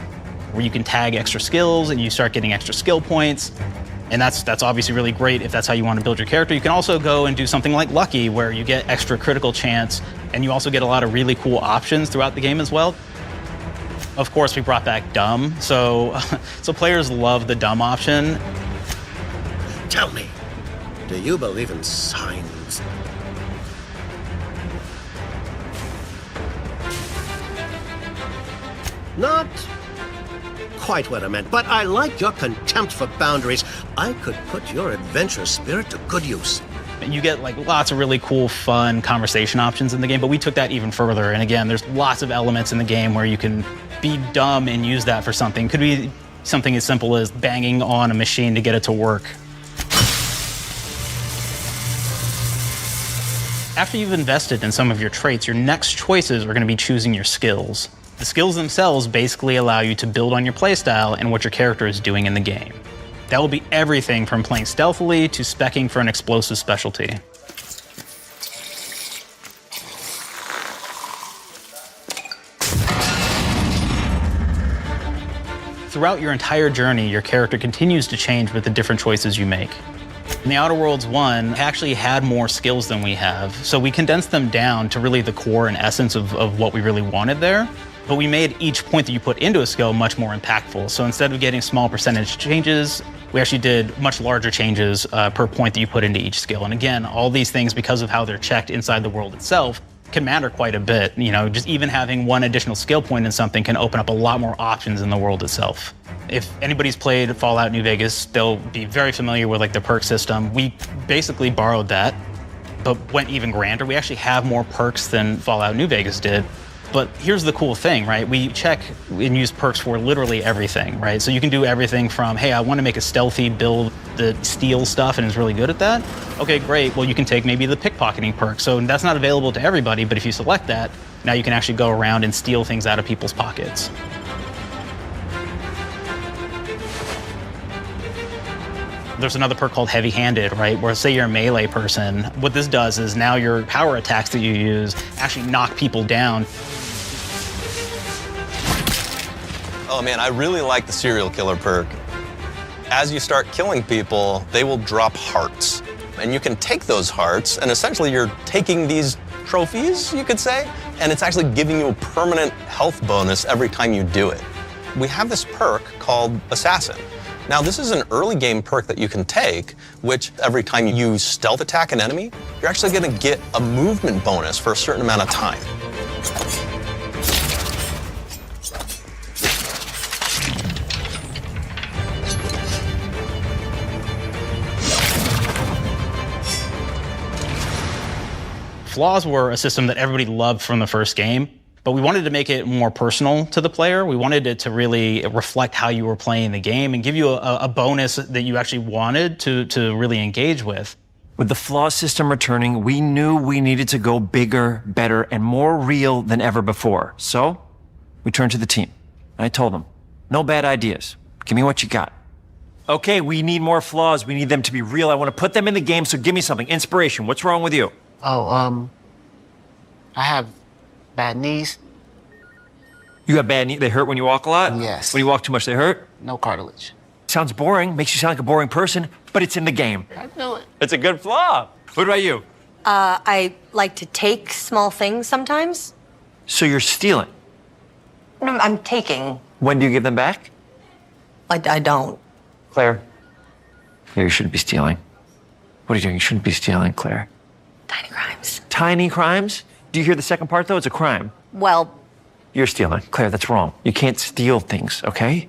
where you can tag extra skills and you start getting extra skill points. And that's obviously really great if that's how you want to build your character. You can also go and do something like Lucky, where you get extra critical chance, and you also get a lot of really cool options throughout the game as well. Of course, we brought back dumb, so players love the dumb option. Tell me, do you believe in signs? Not quite what I meant, but I like your contempt for boundaries. I could put your adventurous spirit to good use. You get like lots of really cool, fun conversation options in the game, but we took that even further. And again, there's lots of elements in the game where you can be dumb and use that for something. Could be something as simple as banging on a machine to get it to work. After you've invested in some of your traits, your next choices are going to be choosing your skills. The skills themselves basically allow you to build on your playstyle and what your character is doing in the game. That will be everything from playing stealthily to speccing for an explosive specialty. Throughout your entire journey, your character continues to change with the different choices you make. In the Outer Worlds 1, actually had more skills than we have, so we condensed them down to really the core and essence of what we really wanted there. But we made each point that you put into a skill much more impactful. So instead of getting small percentage changes, we actually did much larger changes per point that you put into each skill. And again, all these things, because of how they're checked inside the world itself, can matter quite a bit. You know, just even having one additional skill point in something can open up a lot more options in the world itself. If anybody's played Fallout New Vegas, they'll be very familiar with like the perk system. We basically borrowed that, but went even grander. We actually have more perks than Fallout New Vegas did. But here's the cool thing, right? We check and use perks for literally everything, right? So you can do everything from, hey, I want to make a stealthy build that steals stuff and is really good at that. Okay, great. Well, you can take maybe the pickpocketing perk. So that's not available to everybody, but if you select that, now you can actually go around and steal things out of people's pockets. There's another perk called heavy-handed, right? Where say you're a melee person, what this does is now your power attacks that you use actually knock people down. Oh man, I really like the serial killer perk. As you start killing people, they will drop hearts. And you can take those hearts, and essentially you're taking these trophies, you could say, and it's actually giving you a permanent health bonus every time you do it. We have this perk called Assassin. Now, this is an early game perk that you can take, which every time you stealth attack an enemy, you're actually going to get a movement bonus for a certain amount of time. Flaws were a system that everybody loved from the first game, but we wanted to make it more personal to the player. We wanted it to really reflect how you were playing the game and give you a bonus that you actually wanted to really engage with. With the flaw system returning, we knew we needed to go bigger, better, and more real than ever before. So we turned to the team. I told them, no bad ideas. Give me what you got. Okay, we need more flaws. We need them to be real. I want to put them in the game, so give me something. Inspiration. What's wrong with you? Oh, I have bad knees. You have bad knees? They hurt when you walk a lot? Yes. When you walk too much, they hurt? No cartilage. Sounds boring. Makes you sound like a boring person, but it's in the game. I know it. It's a good flaw. What about you? I like to take small things sometimes. So you're stealing? No, I'm taking. When do you give them back? I don't. Claire? Yeah, you shouldn't be stealing. What are you doing? You shouldn't be stealing, Claire. Tiny crimes. Tiny crimes? Do you hear the second part, though? It's a crime. Well, You're stealing. Claire, that's wrong. You can't steal things, okay?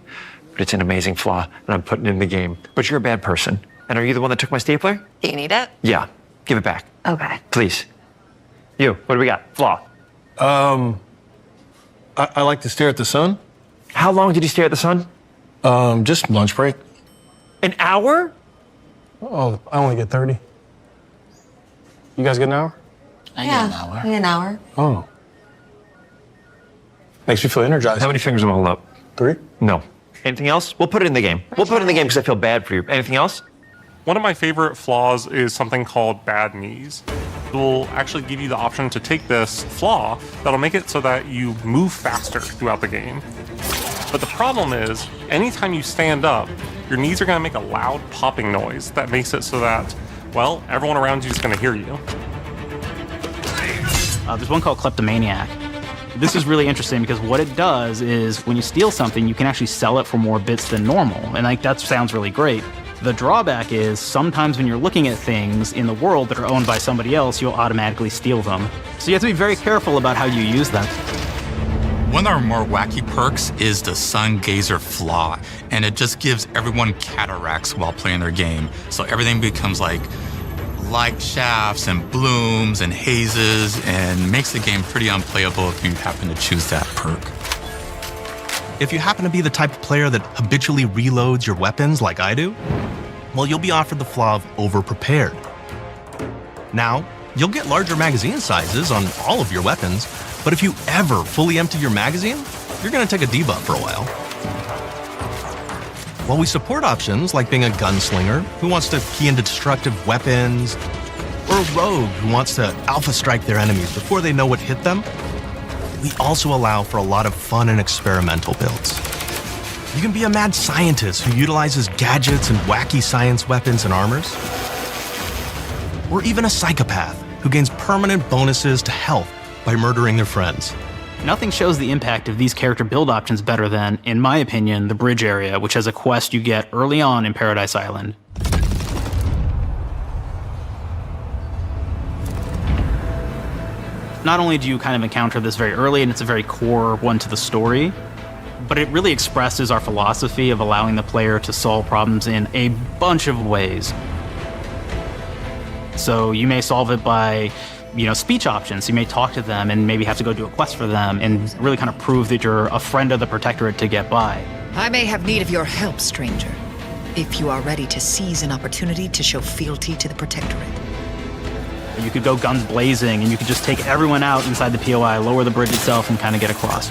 But it's an amazing flaw, and I'm putting it in the game. But you're a bad person. And are you the one that took my stapler? do you need it? Yeah. Give it back. Okay. Please. You, what do we got? Flaw. I like to stare at the sun. How long did you stare at the sun? Just lunch break. An hour? Oh, I only get 30. You guys get an hour? I get an hour. An hour. Oh. Makes me feel energized. How many fingers am I holding up? 3. No. Anything else? We'll put it in the game. We'll put it in the game because I feel bad for you. Anything else? One of my favorite flaws is something called bad knees. It will actually give you the option to take this flaw that'll make it so that you move faster throughout the game. But the problem is, anytime you stand up, your knees are going to make a loud popping noise that makes it so that, well, everyone around you is going to hear you. There's one called Kleptomaniac. This is really interesting because what it does is when you steal something, you can actually sell it for more bits than normal. And like that sounds really great. The drawback is sometimes when you're looking at things in the world that are owned by somebody else, you'll automatically steal them. So you have to be very careful about how you use them. One of our more wacky perks is the Sun Gazer Flaw, and it just gives everyone cataracts while playing their game. So everything becomes like light shafts and blooms and hazes and makes the game pretty unplayable if you happen to choose that perk. If you happen to be the type of player that habitually reloads your weapons like I do, well, you'll be offered the flaw of overprepared. Now, you'll get larger magazine sizes on all of your weapons, but if you ever fully empty your magazine, you're gonna take a debuff for a while. While we support options like being a gunslinger who wants to key into destructive weapons, or a rogue who wants to alpha strike their enemies before they know what hit them, we also allow for a lot of fun and experimental builds. You can be a mad scientist who utilizes gadgets and wacky science weapons and armors, or even a psychopath who gains permanent bonuses to health by murdering their friends. Nothing shows the impact of these character build options better than, in my opinion, the bridge area, which has a quest you get early on in Paradise Island. Not only do you kind of encounter this very early, and it's a very core one to the story, but it really expresses our philosophy of allowing the player to solve problems in a bunch of ways. So you may solve it by speech options. You may talk to them and maybe have to go do a quest for them and really kind of prove that you're a friend of the Protectorate to get by. I may have need of your help, stranger, if you are ready to seize an opportunity to show fealty to the Protectorate. You could go guns blazing and you could just take everyone out inside the POI, lower the bridge itself, and kind of get across.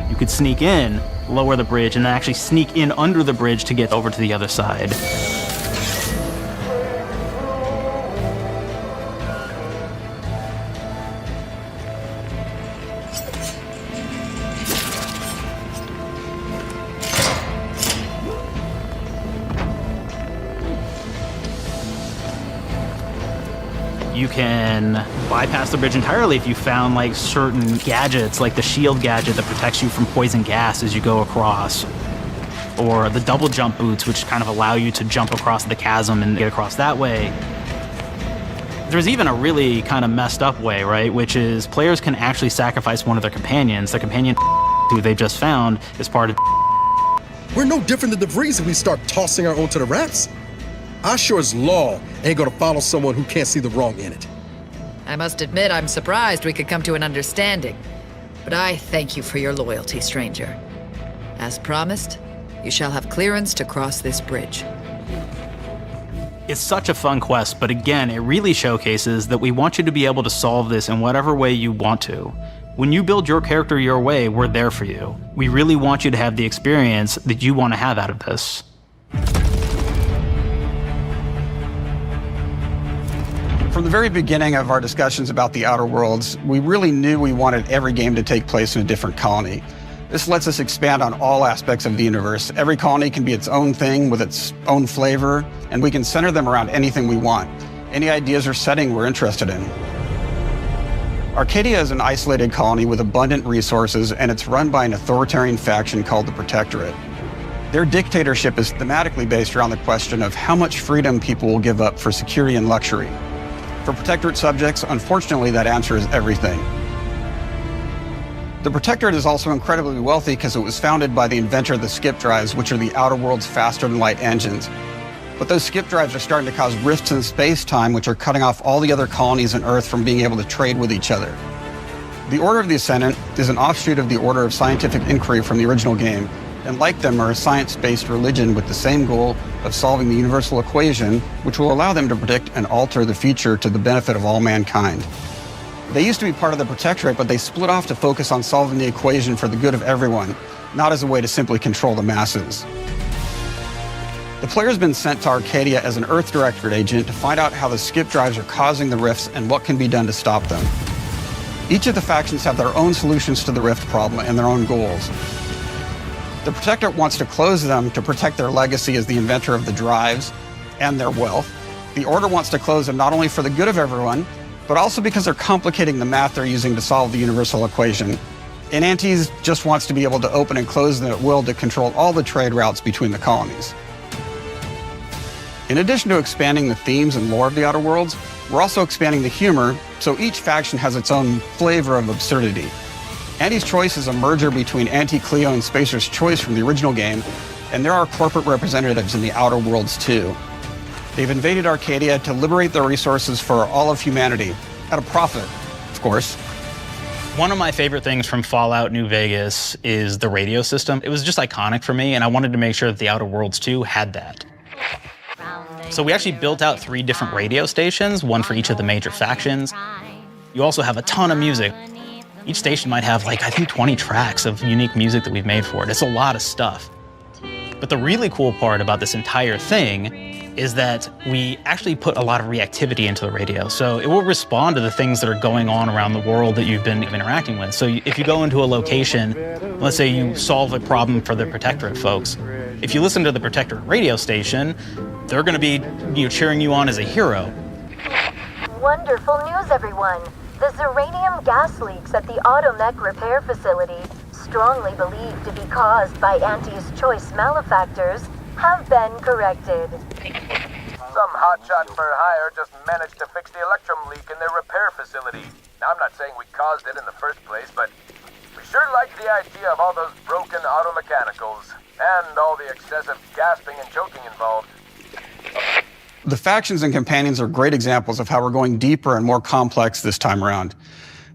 You could sneak in, lower the bridge, and then actually sneak in under the bridge to get over to the other side. You can bypass the bridge entirely if you found like certain gadgets, like the shield gadget that protects you from poison gas as you go across, or the double jump boots, which kind of allow you to jump across the chasm and get across that way. There's even a really kind of messed up way, right? Which is players can actually sacrifice one of their companions. The companion who they just found is part of. We're no different than the Breeze if we start tossing our own to the raps. I sure as law ain't gonna follow someone who can't see the wrong in it. I must admit I'm surprised we could come to an understanding, but I thank you for your loyalty, stranger. As promised, you shall have clearance to cross this bridge. It's such a fun quest, but again, it really showcases that we want you to be able to solve this in whatever way you want to. When you build your character your way, we're there for you. We really want you to have the experience that you want to have out of this. From the very beginning of our discussions about the Outer Worlds, we really knew we wanted every game to take place in a different colony. This lets us expand on all aspects of the universe. Every colony can be its own thing with its own flavor, and we can center them around anything we want. Any ideas or setting we're interested in. Arcadia is an isolated colony with abundant resources, and it's run by an authoritarian faction called the Protectorate. Their dictatorship is thematically based around the question of how much freedom people will give up for security and luxury. For Protectorate subjects, unfortunately, that answer is everything. The Protectorate is also incredibly wealthy because it was founded by the inventor of the skip drives, which are the Outer World's faster-than-light engines. But those skip drives are starting to cause rifts in space-time, which are cutting off all the other colonies on Earth from being able to trade with each other. The Order of the Ascendant is an offshoot of the Order of Scientific Inquiry from the original game, and like them are a science-based religion with the same goal of solving the universal equation, which will allow them to predict and alter the future to the benefit of all mankind. They used to be part of the Protectorate, but they split off to focus on solving the equation for the good of everyone, not as a way to simply control the masses. The player's been sent to Arcadia as an Earth Directorate agent to find out how the skip drives are causing the rifts and what can be done to stop them. Each of the factions have their own solutions to the rift problem and their own goals. The Protectorate wants to close them to protect their legacy as the inventor of the drives and their wealth. The Order wants to close them not only for the good of everyone, but also because they're complicating the math they're using to solve the universal equation. And Antes just wants to be able to open and close them at will to control all the trade routes between the colonies. In addition to expanding the themes and lore of the Outer Worlds, we're also expanding the humor, so each faction has its own flavor of absurdity. Anti's Choice is a merger between Anti-Cleo and Spacer's Choice from the original game, and there are corporate representatives in the Outer Worlds too. They've invaded Arcadia to liberate their resources for all of humanity, at a profit, of course. One of my favorite things from Fallout New Vegas is the radio system. It was just iconic for me, and I wanted to make sure that the Outer Worlds 2 had that. So we actually built out 3 different radio stations, one for each of the major factions. You also have a ton of music. Each station might have, like, I think 20 tracks of unique music that we've made for it. It's a lot of stuff. But the really cool part about this entire thing is that we actually put a lot of reactivity into the radio. So it will respond to the things that are going on around the world that you've been interacting with. So if you go into a location, let's say you solve a problem for the Protectorate folks, if you listen to the Protectorate radio station, they're going to be cheering you on as a hero. Wonderful news, everyone. The Zeranium gas leaks at the Automech repair facility, strongly believed to be caused by Anti's Choice malefactors, have been corrected. Some hotshot for hire just managed to fix the electrum leak in their repair facility. Now, I'm not saying we caused it in the first place, but we sure like the idea of all those broken auto mechanicals and all the excessive gasping and choking involved. The factions and companions are great examples of how we're going deeper and more complex this time around.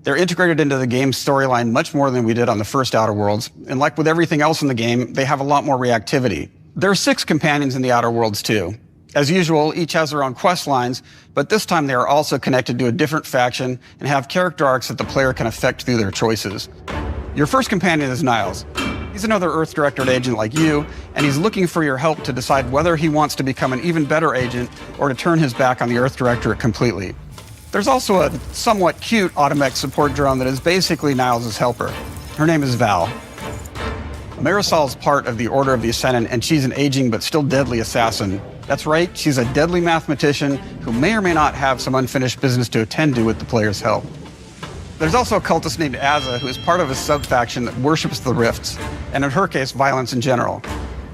They're integrated into the game's storyline much more than we did on the first Outer Worlds, and like with everything else in the game, they have a lot more reactivity. There are 6 companions in the Outer Worlds too. As usual, each has their own quest lines, but this time they are also connected to a different faction and have character arcs that the player can affect through their choices. Your first companion is Niles. He's another Earth Directorate agent like you, and he's looking for your help to decide whether he wants to become an even better agent or to turn his back on the Earth Directorate completely. There's also a somewhat cute Automech support drone that is basically Niles' helper. Her name is Val. Marisol is part of the Order of the Ascendant, and she's an aging but still deadly assassin. That's right, she's a deadly mathematician who may or may not have some unfinished business to attend to with the player's help. There's also a cultist named Azza, who is part of a sub-faction that worships the rifts, and in her case, violence in general.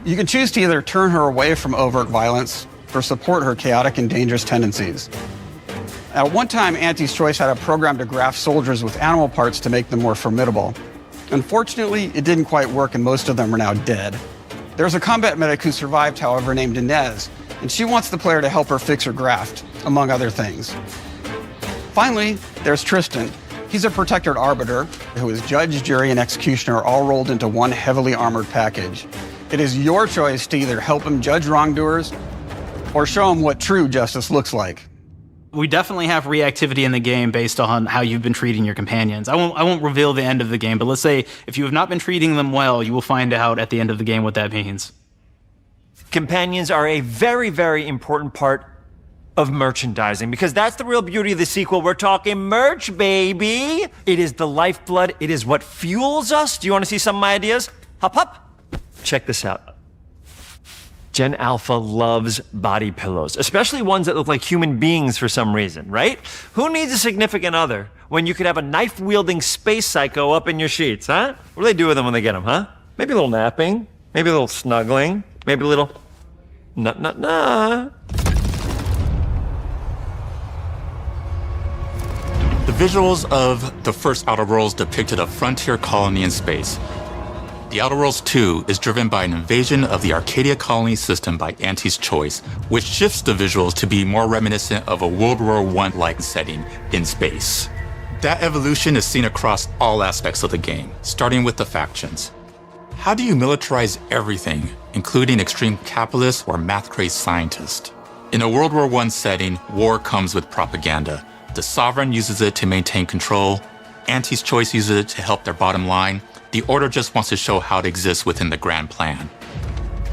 You can choose to either turn her away from overt violence or support her chaotic and dangerous tendencies. At one time, Anti's Choice had a program to graft soldiers with animal parts to make them more formidable. Unfortunately, it didn't quite work, and most of them are now dead. There's a combat medic who survived, however, named Inez, and she wants the player to help her fix her graft, among other things. Finally, there's Tristan. He's a Protectorate Arbiter who is judge, jury, and executioner all rolled into one heavily armored package. It is your choice to either help him judge wrongdoers or show him what true justice looks like. We definitely have reactivity in the game based on how you've been treating your companions. I won't reveal the end of the game, but let's say if you have not been treating them well, you will find out at the end of the game what that means. Companions are a very, very important part of merchandising, because that's the real beauty of the sequel. We're talking merch, baby. It is the lifeblood. It is what fuels us. Do you want to see some of my ideas? Hop, hop. Check this out. Gen Alpha loves body pillows, especially ones that look like human beings for some reason, right? Who needs a significant other when you could have a knife-wielding space psycho up in your sheets, huh? What do they do with them when they get them, huh? Maybe a little napping, maybe a little snuggling, maybe a little nut. The visuals of the first Outer Worlds depicted a frontier colony in space. The Outer Worlds 2 is driven by an invasion of the Arcadia colony system by Anti's Choice, which shifts the visuals to be more reminiscent of a World War I-like setting in space. That evolution is seen across all aspects of the game, starting with the factions. How do you militarize everything, including extreme capitalists or math-crazed scientists? In a World War I setting, war comes with propaganda. The Sovereign uses it to maintain control, Anti's Choice uses it to help their bottom line. The Order just wants to show how it exists within the grand plan.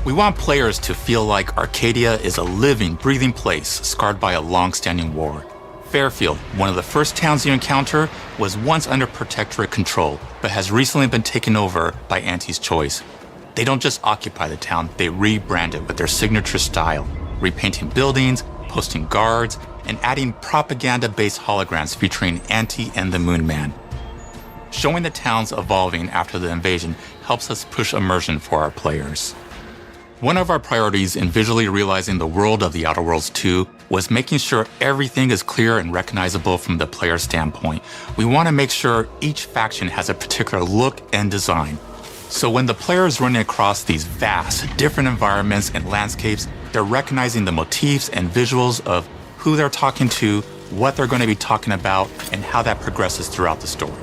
We want players to feel like Arcadia is a living, breathing place scarred by a long-standing war. Fairfield, one of the first towns you encounter, was once under Protectorate control, but has recently been taken over by Anti's Choice. They don't just occupy the town, they rebrand it with their signature style, repainting buildings, posting guards, and adding propaganda-based holograms featuring Anti and the Moon Man. Showing the towns evolving after the invasion helps us push immersion for our players. One of our priorities in visually realizing the world of The Outer Worlds 2 was making sure everything is clear and recognizable from the player standpoint. We want to make sure each faction has a particular look and design. So when the player is running across these vast, different environments and landscapes, they're recognizing the motifs and visuals of who they're talking to, what they're going to be talking about, and how that progresses throughout the story.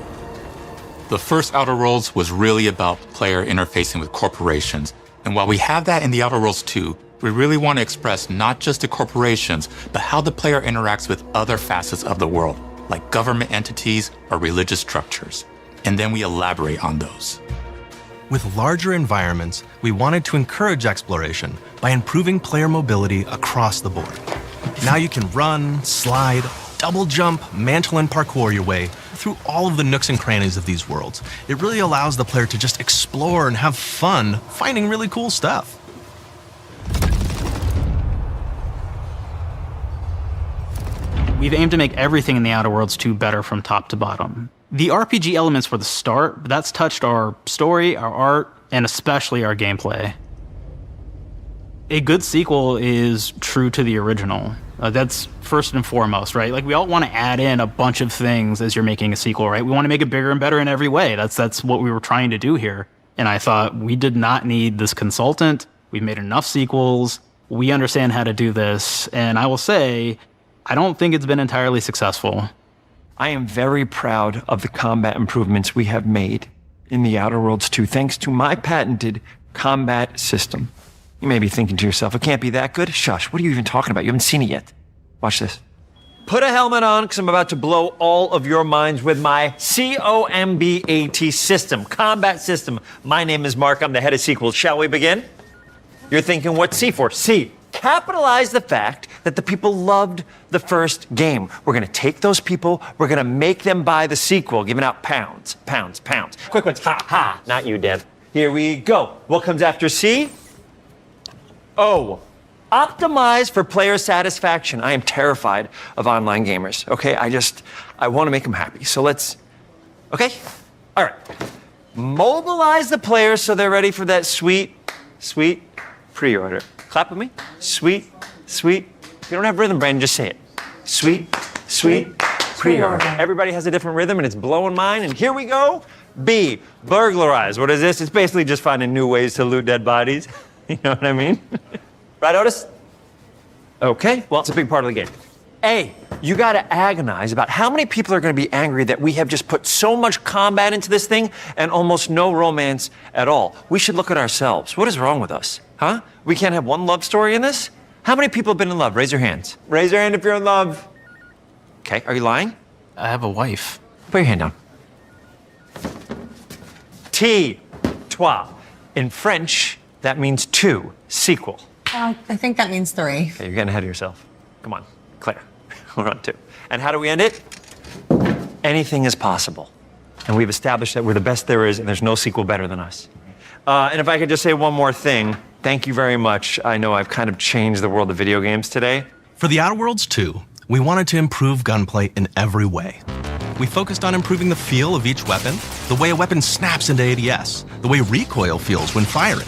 The first Outer Worlds was really about player interfacing with corporations. And while we have that in The Outer Worlds 2, we really want to express not just the corporations, but how the player interacts with other facets of the world, like government entities or religious structures. And then we elaborate on those. With larger environments, we wanted to encourage exploration by improving player mobility across the board. Now you can run, slide, double jump, mantle, and parkour your way through all of the nooks and crannies of these worlds. It really allows the player to just explore and have fun finding really cool stuff. We've aimed to make everything in The Outer Worlds 2 better from top to bottom. The RPG elements were the start, but that's touched our story, our art, and especially our gameplay. A good sequel is true to the original. That's first and foremost, right? Like, we all want to add in a bunch of things as you're making a sequel, right? We want to make it bigger and better in every way. That's what we were trying to do here. And I thought, we did not need this consultant. We've made enough sequels. We understand how to do this. And I will say, I don't think it's been entirely successful. I am very proud of the combat improvements we have made in The Outer Worlds 2, thanks to my patented combat system. You may be thinking to yourself, it can't be that good. Shush, what are you even talking about? You haven't seen it yet. Watch this. Put a helmet on, because I'm about to blow all of your minds with my COMBAT system, combat system. My name is Mark, I'm the head of sequels. Shall we begin? You're thinking, what's C for? C. Capitalize the fact that the people loved the first game. We're going to take those people, we're going to make them buy the sequel, giving out pounds, pounds, pounds. Quick ones, ha, ha, not you, Dev. Here we go. What comes after C? O. Optimize for player satisfaction. I am terrified of online gamers, okay? I want to make them happy. So let's, okay? All right. Mobilize the players so they're ready for that sweet, sweet pre-order. Clap with me. Sweet, sweet. If you don't have rhythm, Brandon, just say it. Sweet, sweet pre-order. Everybody has a different rhythm, and it's blowing mine. And here we go. B, burglarize. What is this? It's basically just finding new ways to loot dead bodies. You know what I mean? Right, Otis? Okay, well, it's a big part of the game. A, you gotta agonize about how many people are gonna be angry that we have just put so much combat into this thing and almost no romance at all. We should look at ourselves. What is wrong with us? Huh? We can't have one love story in this? How many people have been in love? Raise your hands. Raise your hand if you're in love. Okay, are you lying? I have a wife. Put your hand down. T, toi. In French, that means two, sequel. I think that means 3. Okay, you're getting ahead of yourself. Come on, Claire. We're on 2. And how do we end it? Anything is possible. And we've established that we're the best there is, and there's no sequel better than us. And if I could just say one more thing, thank you very much. I know I've kind of changed the world of video games today. For The Outer Worlds 2, we wanted to improve gunplay in every way. We focused on improving the feel of each weapon, the way a weapon snaps into ADS, the way recoil feels when firing,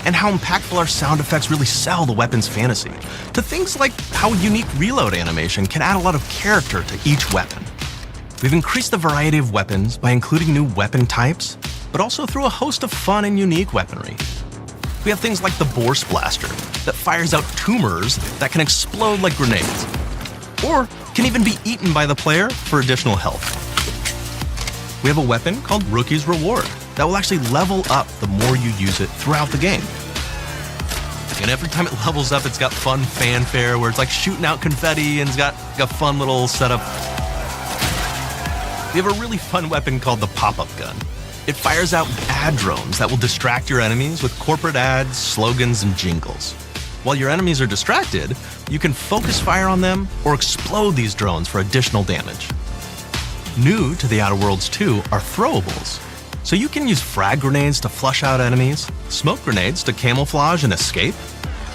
and how impactful our sound effects really sell the weapon's fantasy, to things like how unique reload animation can add a lot of character to each weapon. We've increased the variety of weapons by including new weapon types, but also through a host of fun and unique weaponry. We have things like the Bourse Blaster that fires out tumors that can explode like grenades, or can even be eaten by the player for additional health. We have a weapon called Rookie's Reward that will actually level up the more you use it throughout the game. And every time it levels up, it's got fun fanfare where it's like shooting out confetti and it's got a fun little setup. We have a really fun weapon called the Pop-Up Gun. It fires out ad drones that will distract your enemies with corporate ads, slogans, and jingles. While your enemies are distracted, you can focus fire on them or explode these drones for additional damage. New to The Outer Worlds 2 are throwables. So you can use frag grenades to flush out enemies, smoke grenades to camouflage and escape,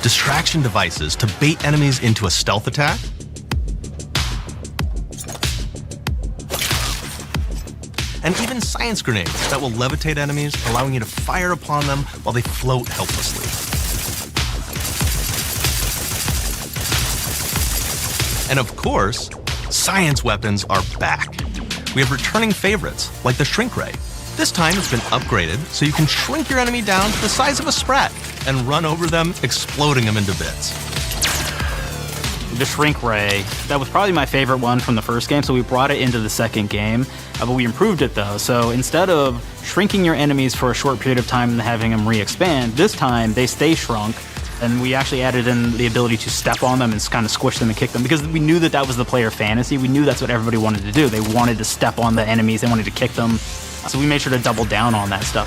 distraction devices to bait enemies into a stealth attack, and even science grenades that will levitate enemies, allowing you to fire upon them while they float helplessly. And of course, science weapons are back. We have returning favorites, like the shrink ray. This time it's been upgraded so you can shrink your enemy down to the size of a sprat and run over them, exploding them into bits. The shrink ray, that was probably my favorite one from the first game, so we brought it into the second game, but we improved it though. So instead of shrinking your enemies for a short period of time and having them re-expand, this time they stay shrunk, and we actually added in the ability to step on them and kind of squish them and kick them, because we knew that that was the player fantasy. We knew that's what everybody wanted to do. They wanted to step on the enemies, they wanted to kick them, so we made sure to double down on that stuff.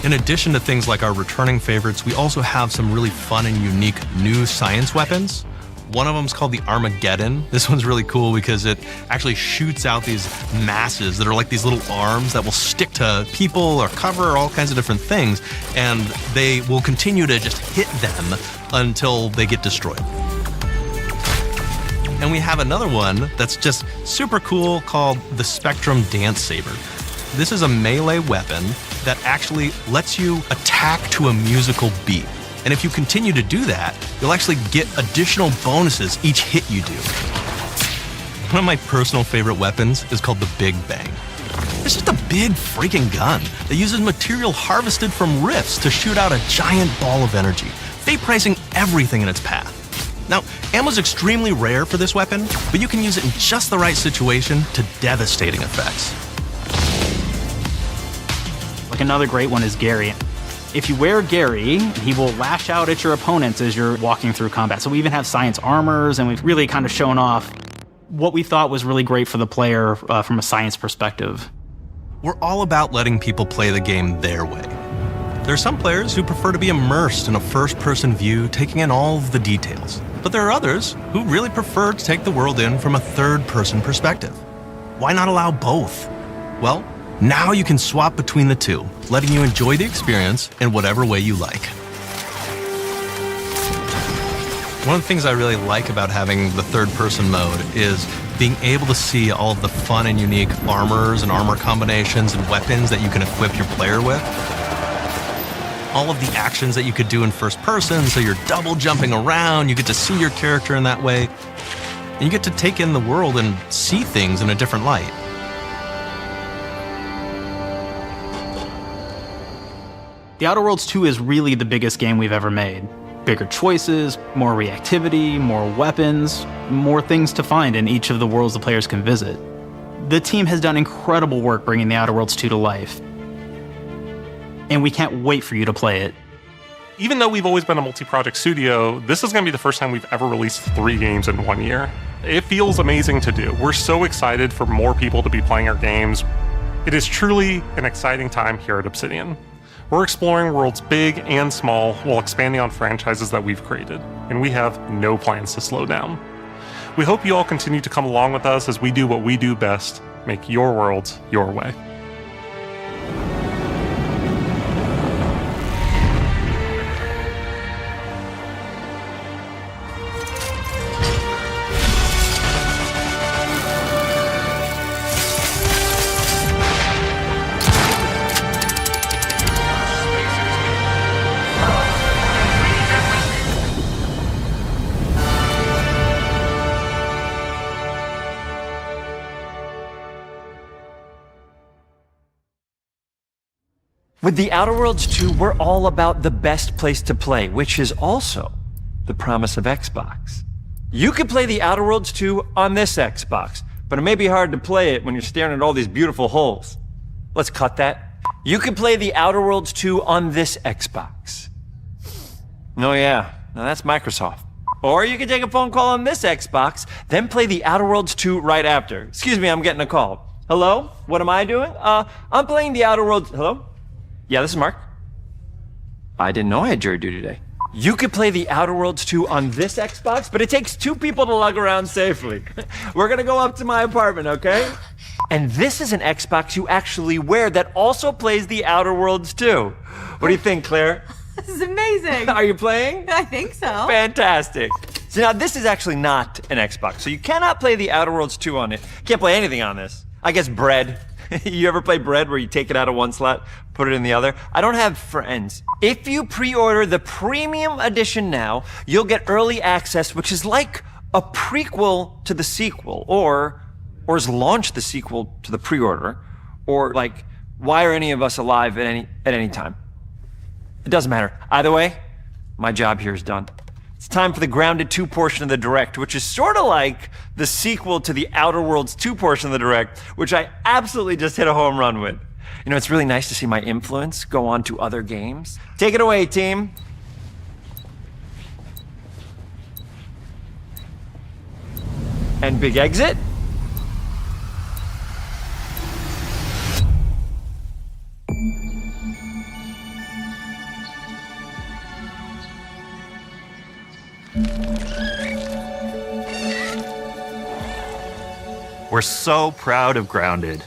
In addition to things like our returning favorites, we also have some really fun and unique new science weapons. One of them is called the Armageddon. This one's really cool because it actually shoots out these masses that are like these little arms that will stick to people or cover or all kinds of different things, and they will continue to just hit them until they get destroyed. And we have another one that's just super cool called the Spectrum Dance Saber. This is a melee weapon that actually lets you attack to a musical beat. And if you continue to do that, you'll actually get additional bonuses each hit you do. One of my personal favorite weapons is called the Big Bang. It's just a big freaking gun that uses material harvested from rifts to shoot out a giant ball of energy, vaporizing everything in its path. Now, ammo's extremely rare for this weapon, but you can use it in just the right situation to devastating effects. Like another great one is Gary. If you wear Gary, he will lash out at your opponents as you're walking through combat. So we even have science armors, and we've really kind of shown off what we thought was really great for the player from a science perspective. We're all about letting people play the game their way. There are some players who prefer to be immersed in a first-person view, taking in all of the details. But there are others who really prefer to take the world in from a third-person perspective. Why not allow both? Well, now you can swap between the two, letting you enjoy the experience in whatever way you like. One of the things I really like about having the third-person mode is being able to see all of the fun and unique armors and armor combinations and weapons that you can equip your player with. All of the actions that you could do in first person, so you're double jumping around, you get to see your character in that way, and you get to take in the world and see things in a different light. The Outer Worlds 2 is really the biggest game we've ever made. Bigger choices, more reactivity, more weapons, more things to find in each of the worlds the players can visit. The team has done incredible work bringing the Outer Worlds 2 to life, and we can't wait for you to play it. Even though we've always been a multi-project studio, this is going to be the first time we've ever released 3 games in 1 year. It feels amazing to do. We're so excited for more people to be playing our games. It is truly an exciting time here at Obsidian. We're exploring worlds big and small while expanding on franchises that we've created, and we have no plans to slow down. We hope you all continue to come along with us as we do what we do best, make your worlds your way. With the Outer Worlds 2, we're all about the best place to play, which is also the promise of Xbox. You can play the Outer Worlds 2 on this Xbox, but it may be hard to play it when you're staring at all these beautiful holes. Let's cut that. You can play the Outer Worlds 2 on this Xbox. Oh yeah, now that's Microsoft. Or you can take a phone call on this Xbox, then play the Outer Worlds 2 right after. Excuse me, I'm getting a call. Hello? What am I doing? I'm playing the Outer Worlds... Hello? Yeah, this is Mark. I didn't know I had jury duty today. You could play The Outer Worlds 2 on this Xbox, but it takes 2 people to lug around safely. We're gonna go up to my apartment, okay? And this is an Xbox you actually wear that also plays The Outer Worlds 2. What do you think, Claire? This is amazing. Are you playing? I think so. Fantastic. So now this is actually not an Xbox, so you cannot play The Outer Worlds 2 on it. Can't play anything on this. I guess Bread. You ever play Bread where you take it out of one slot, put it in the other? I don't have friends. If you pre-order the premium edition now, you'll get early access, which is like a prequel to the sequel, or is launch the sequel to the pre-order, or like, why are any of us alive at any time? It doesn't matter. Either way, my job here is done. It's time for the Grounded 2 portion of the Direct, which is sort of like the sequel to the Outer Worlds 2 portion of the Direct, which I absolutely just hit a home run with. You know, it's really nice to see my influence go on to other games. Take it away, team. And big exit. We're so proud of Grounded.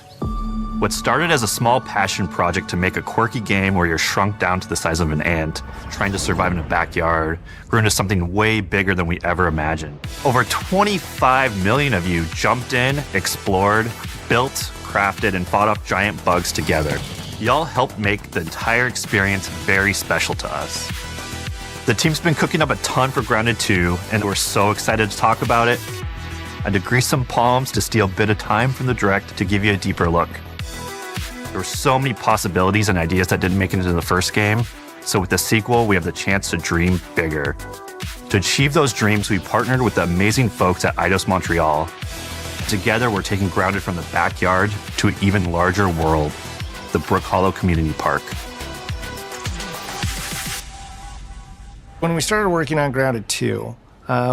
What started as a small passion project to make a quirky game where you're shrunk down to the size of an ant, trying to survive in a backyard, grew into something way bigger than we ever imagined. Over 25 million of you jumped in, explored, built, crafted, and fought off giant bugs together. Y'all helped make the entire experience very special to us. The team's been cooking up a ton for Grounded 2, and we're so excited to talk about it. I had to grease some palms to steal a bit of time from the Direct to give you a deeper look. There were so many possibilities and ideas that didn't make it into the first game, so with the sequel, we have the chance to dream bigger. To achieve those dreams, we partnered with the amazing folks at ASUS Montreal. Together, we're taking Grounded from the backyard to an even larger world, the Brook Hollow Community Park. When we started working on Grounded 2,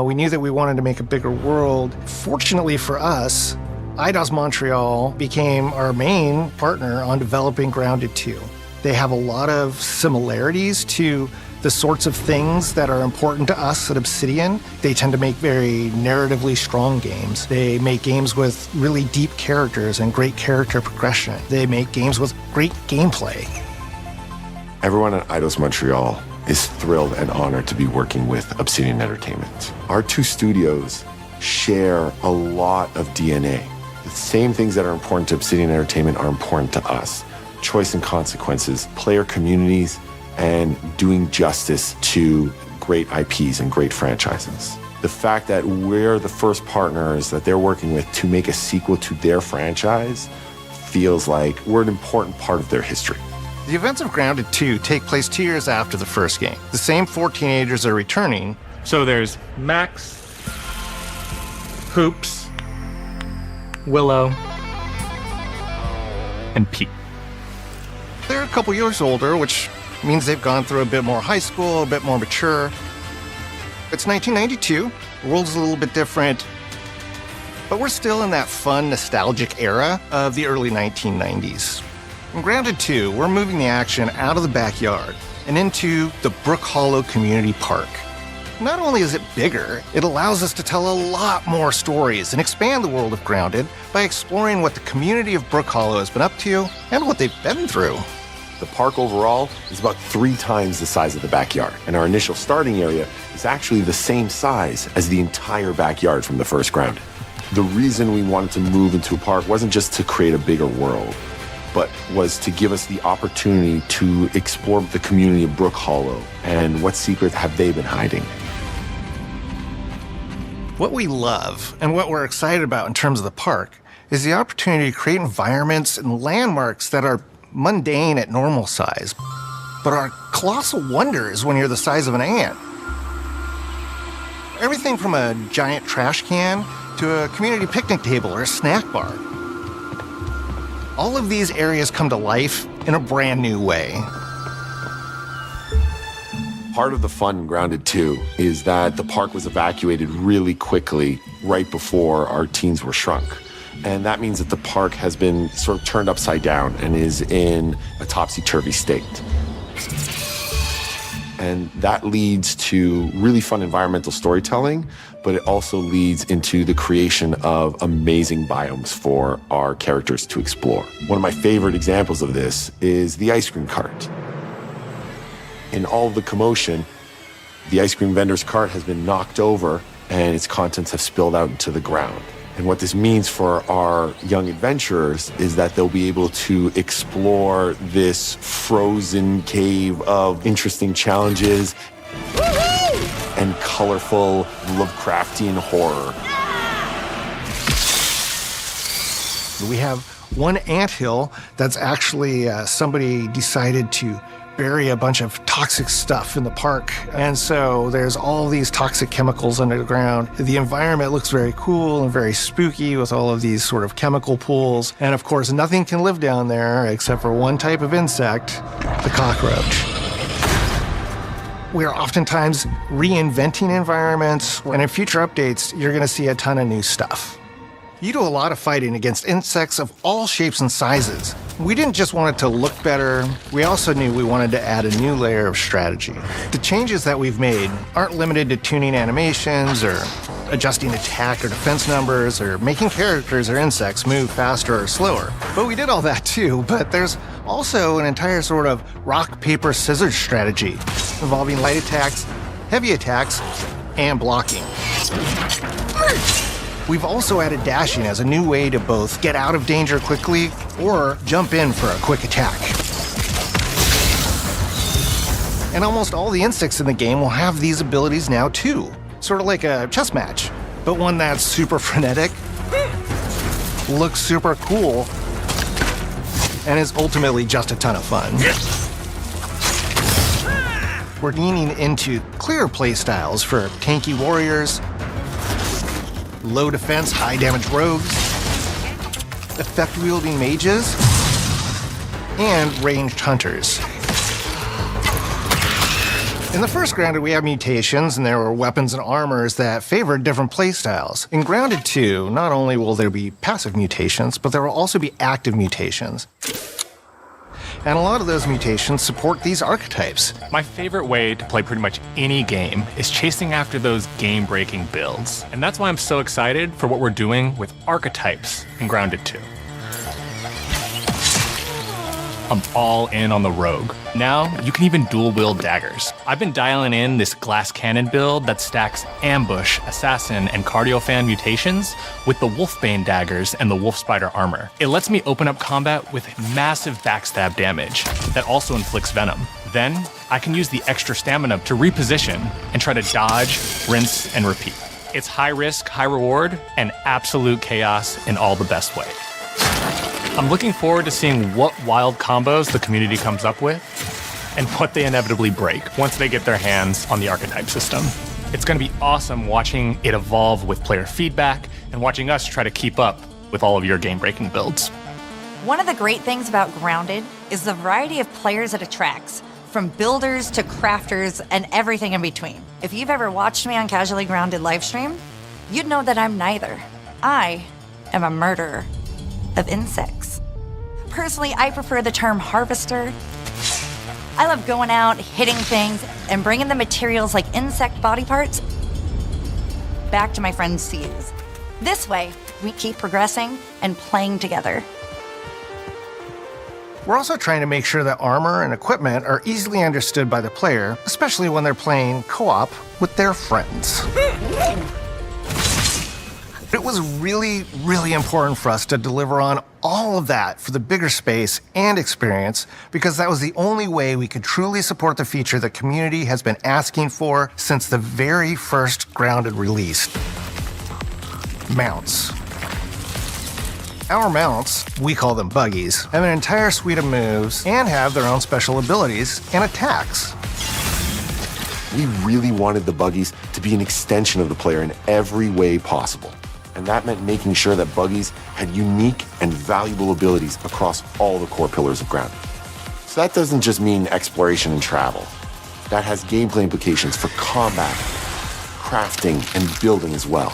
we knew that we wanted to make a bigger world. Fortunately for us, ASUS Montreal became our main partner on developing Grounded 2. They have a lot of similarities to the sorts of things that are important to us at Obsidian. They tend to make very narratively strong games. They make games with really deep characters and great character progression. They make games with great gameplay. Everyone at ASUS Montreal is thrilled and honored to be working with Obsidian Entertainment. Our two studios share a lot of DNA. The same things that are important to Obsidian Entertainment are important to us. Choice and consequences, player communities, and doing justice to great IPs and great franchises. The fact that we're the first partners that they're working with to make a sequel to their franchise feels like we're an important part of their history. The events of Grounded 2 take place 2 years after the first game. The same 4 teenagers are returning. So there's Max, Hoops, Willow, and Pete. They're a couple years older, which means they've gone through a bit more high school, a bit more mature. It's 1992. The world's a little bit different, but we're still in that fun, nostalgic era of the early 1990s. In Grounded 2, we're moving the action out of the backyard and into the Brook Hollow Community Park. Not only is it bigger, it allows us to tell a lot more stories and expand the world of Grounded by exploring what the community of Brook Hollow has been up to and what they've been through. The park overall is about 3 times the size of the backyard, and our initial starting area is actually the same size as the entire backyard from the first Grounded. The reason we wanted to move into a park wasn't just to create a bigger world, but was to give us the opportunity to explore the community of Brook Hollow and what secrets have they been hiding. What we love and what we're excited about in terms of the park is the opportunity to create environments and landmarks that are mundane at normal size, but are colossal wonders when you're the size of an ant. Everything from a giant trash can to a community picnic table or a snack bar. All of these areas come to life in a brand new way. Part of the fun in Grounded 2 is that the park was evacuated really quickly right before our teens were shrunk. And that means that the park has been sort of turned upside down and is in a topsy-turvy state. And that leads to really fun environmental storytelling, but it also leads into the creation of amazing biomes for our characters to explore. One of my favorite examples of this is the ice cream cart. In all of the commotion, the ice cream vendor's cart has been knocked over and its contents have spilled out into the ground. And what this means for our young adventurers is that they'll be able to explore this frozen cave of interesting challenges and colorful Lovecraftian horror. We have one anthill that's actually somebody decided to bury a bunch of toxic stuff in the park. And so there's all these toxic chemicals under the ground. The environment looks very cool and very spooky with all of these sort of chemical pools. And of course, nothing can live down there except for one type of insect, the cockroach. We are oftentimes reinventing environments, and in future updates, you're going to see a ton of new stuff. You do a lot of fighting against insects of all shapes and sizes. We didn't just want it to look better, we also knew we wanted to add a new layer of strategy. The changes that we've made aren't limited to tuning animations or adjusting attack or defense numbers or making characters or insects move faster or slower. But we did all that too, but there's also an entire sort of rock, paper, scissors strategy involving light attacks, heavy attacks, and blocking. We've also added dashing as a new way to both get out of danger quickly or jump in for a quick attack. And almost all the insects in the game will have these abilities now too. Sort of like a chess match, but one that's super frenetic, looks super cool, and is ultimately just a ton of fun. We're leaning into clear playstyles for tanky warriors, low defense, high damage rogues, effect-wielding mages, and ranged hunters. In the first Grounded, we have mutations, and there were weapons and armors that favored different playstyles. In Grounded 2, not only will there be passive mutations, but there will also be active mutations. And a lot of those mutations support these archetypes. My favorite way to play pretty much any game is chasing after those game-breaking builds. And that's why I'm so excited for what we're doing with archetypes in Grounded 2. I'm all in on the rogue. Now, you can even dual-wield daggers. I've been dialing in this glass cannon build that stacks ambush, assassin, and cardiofan mutations with the wolfbane daggers and the wolf spider armor. It lets me open up combat with massive backstab damage that also inflicts venom. Then, I can use the extra stamina to reposition and try to dodge, rinse, and repeat. It's high risk, high reward, and absolute chaos in all the best way. I'm looking forward to seeing what wild combos the community comes up with and what they inevitably break once they get their hands on the archetype system. It's going to be awesome watching it evolve with player feedback and watching us try to keep up with all of your game-breaking builds. One of the great things about Grounded is the variety of players it attracts, from builders to crafters and everything in between. If you've ever watched me on Casually Grounded livestream, you'd know that I'm neither. I am a murderer of insects. Personally, I prefer the term harvester. I love going out, hitting things, and bringing the materials like insect body parts back to my friends to use. This way, we keep progressing and playing together. We're also trying to make sure that armor and equipment are easily understood by the player, especially when they're playing co-op with their friends. It was really, really important for us to deliver on all of that for the bigger space and experience, because that was the only way we could truly support the feature the community has been asking for since the very first Grounded release. Mounts. Our mounts, we call them buggies, have an entire suite of moves and have their own special abilities and attacks. We really wanted the buggies to be an extension of the player in every way possible. And that meant making sure that buggies had unique and valuable abilities across all the core pillars of Grounded. So that doesn't just mean exploration and travel. That has gameplay implications for combat, crafting, and building as well.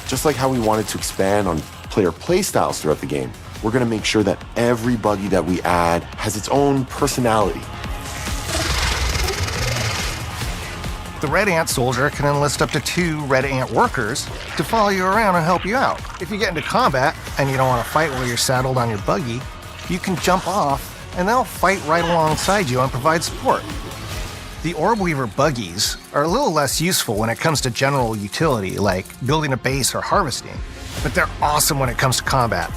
Just like how we wanted to expand on player playstyles throughout the game, we're going to make sure that every buggy that we add has its own personality. The Red Ant soldier can enlist up to 2 Red Ant workers to follow you around and help you out. If you get into combat and you don't want to fight while you're saddled on your buggy, you can jump off and they'll fight right alongside you and provide support. The Orb Weaver buggies are a little less useful when it comes to general utility like building a base or harvesting, but they're awesome when it comes to combat.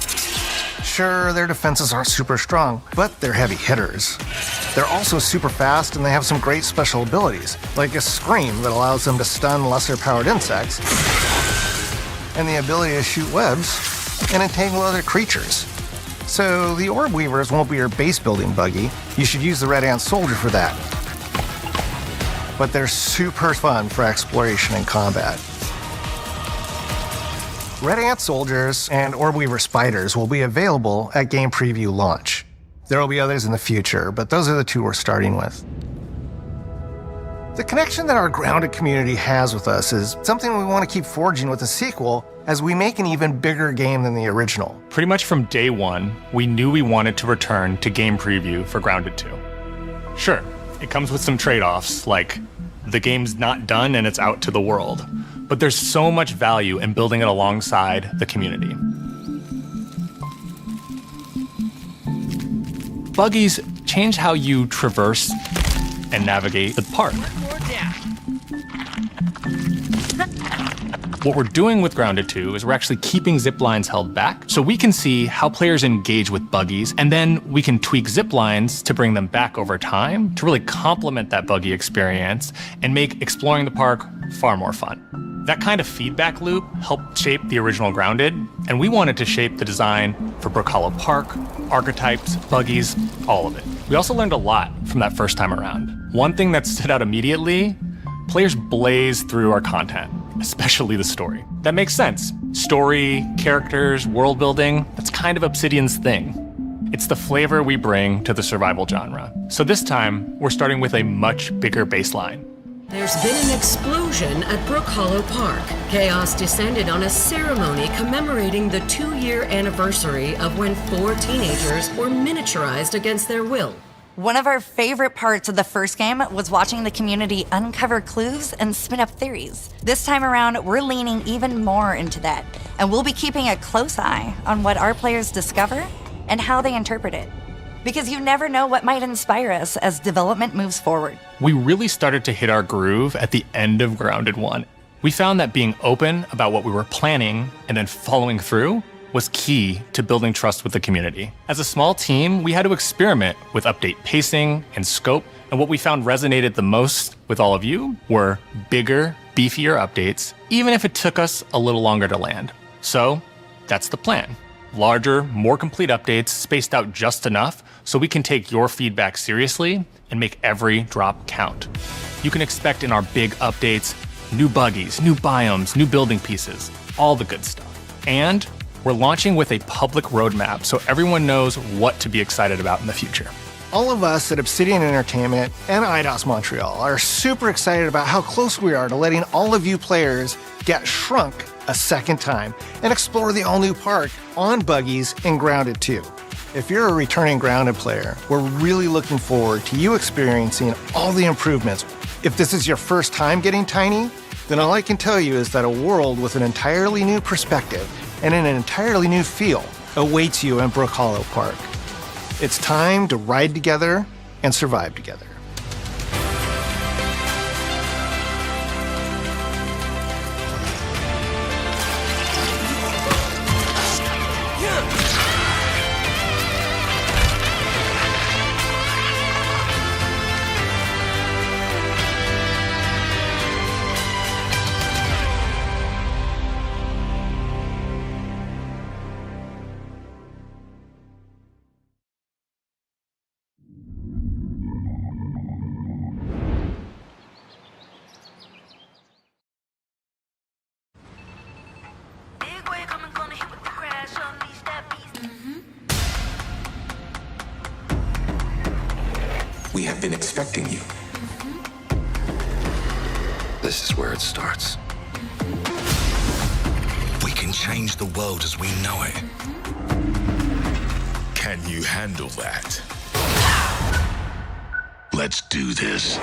Sure, their defenses aren't super strong, but they're heavy hitters. They're also super fast and they have some great special abilities, like a scream that allows them to stun lesser-powered insects, and the ability to shoot webs and entangle other creatures. So the Orb Weavers won't be your base-building buggy. You should use the Red Ant Soldier for that. But they're super fun for exploration and combat. Red Ant Soldiers and Orb Weaver Spiders will be available at Game Preview launch. There will be others in the future, but those are the 2 we're starting with. The connection that our Grounded community has with us is something we want to keep forging with the sequel as we make an even bigger game than the original. Pretty much from day one, we knew we wanted to return to Game Preview for Grounded 2. Sure, it comes with some trade-offs, like the game's not done and it's out to the world, but there's so much value in building it alongside the community. Buggies change how you traverse and navigate the park. What we're doing with Grounded 2 is we're actually keeping zip lines held back so we can see how players engage with buggies, and then we can tweak zip lines to bring them back over time to really complement that buggy experience and make exploring the park far more fun. That kind of feedback loop helped shape the original Grounded, and we wanted to shape the design for Brook Hollow Park, archetypes, buggies, all of it. We also learned a lot from that first time around. One thing that stood out immediately, players blaze through our content, especially the story. That makes sense. Story, characters, world building, that's kind of Obsidian's thing. It's the flavor we bring to the survival genre. So this time, we're starting with a much bigger baseline. There's been an explosion at Brook Hollow Park. Chaos descended on a ceremony commemorating the 2-year anniversary of when 4 teenagers were miniaturized against their will. One of our favorite parts of the first game was watching the community uncover clues and spin up theories. This time around, we're leaning even more into that, and we'll be keeping a close eye on what our players discover and how they interpret it. Because you never know what might inspire us as development moves forward. We really started to hit our groove at the end of Grounded 1. We found that being open about what we were planning and then following through was key to building trust with the community. As a small team, we had to experiment with update pacing and scope, and what we found resonated the most with all of you were bigger, beefier updates, even if it took us a little longer to land. So that's the plan. Larger, more complete updates spaced out just enough so we can take your feedback seriously and make every drop count. You can expect in our big updates, new buggies, new biomes, new building pieces, all the good stuff. And we're launching with a public roadmap so everyone knows what to be excited about in the future. All of us at Obsidian Entertainment and IDOS Montreal are super excited about how close we are to letting all of you players get shrunk a second time and explore the all-new park on buggies in Grounded 2. If you're a returning Grounded player, we're really looking forward to you experiencing all the improvements. If this is your first time getting tiny, then all I can tell you is that a world with an entirely new perspective and an entirely new feel awaits you in Brook Hollow Park. It's time to ride together and survive together. We have been expecting you. This is where it starts. We can change the world as we know it. Can you handle that? Let's do this.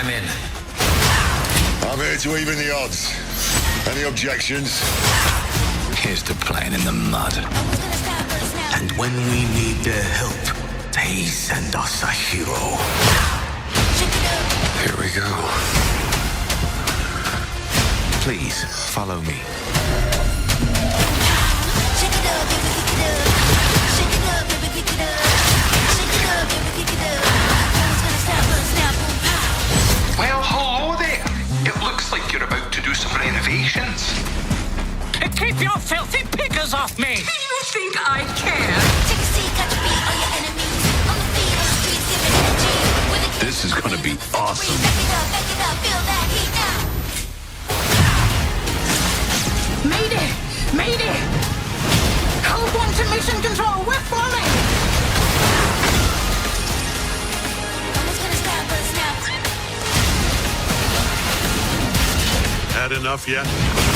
I'm in. I'm here to even the odds. Any objections? Here's to playing in the mud. And when we need their help, they send us a hero. Here we go. Please, follow me. Well, hello there. It looks like you're about to do some renovations. Keep your filthy pickers off me! You think I care? This is gonna be awesome. Mayday! Mayday! Code 1 to mission control, we're falling! Had enough yet?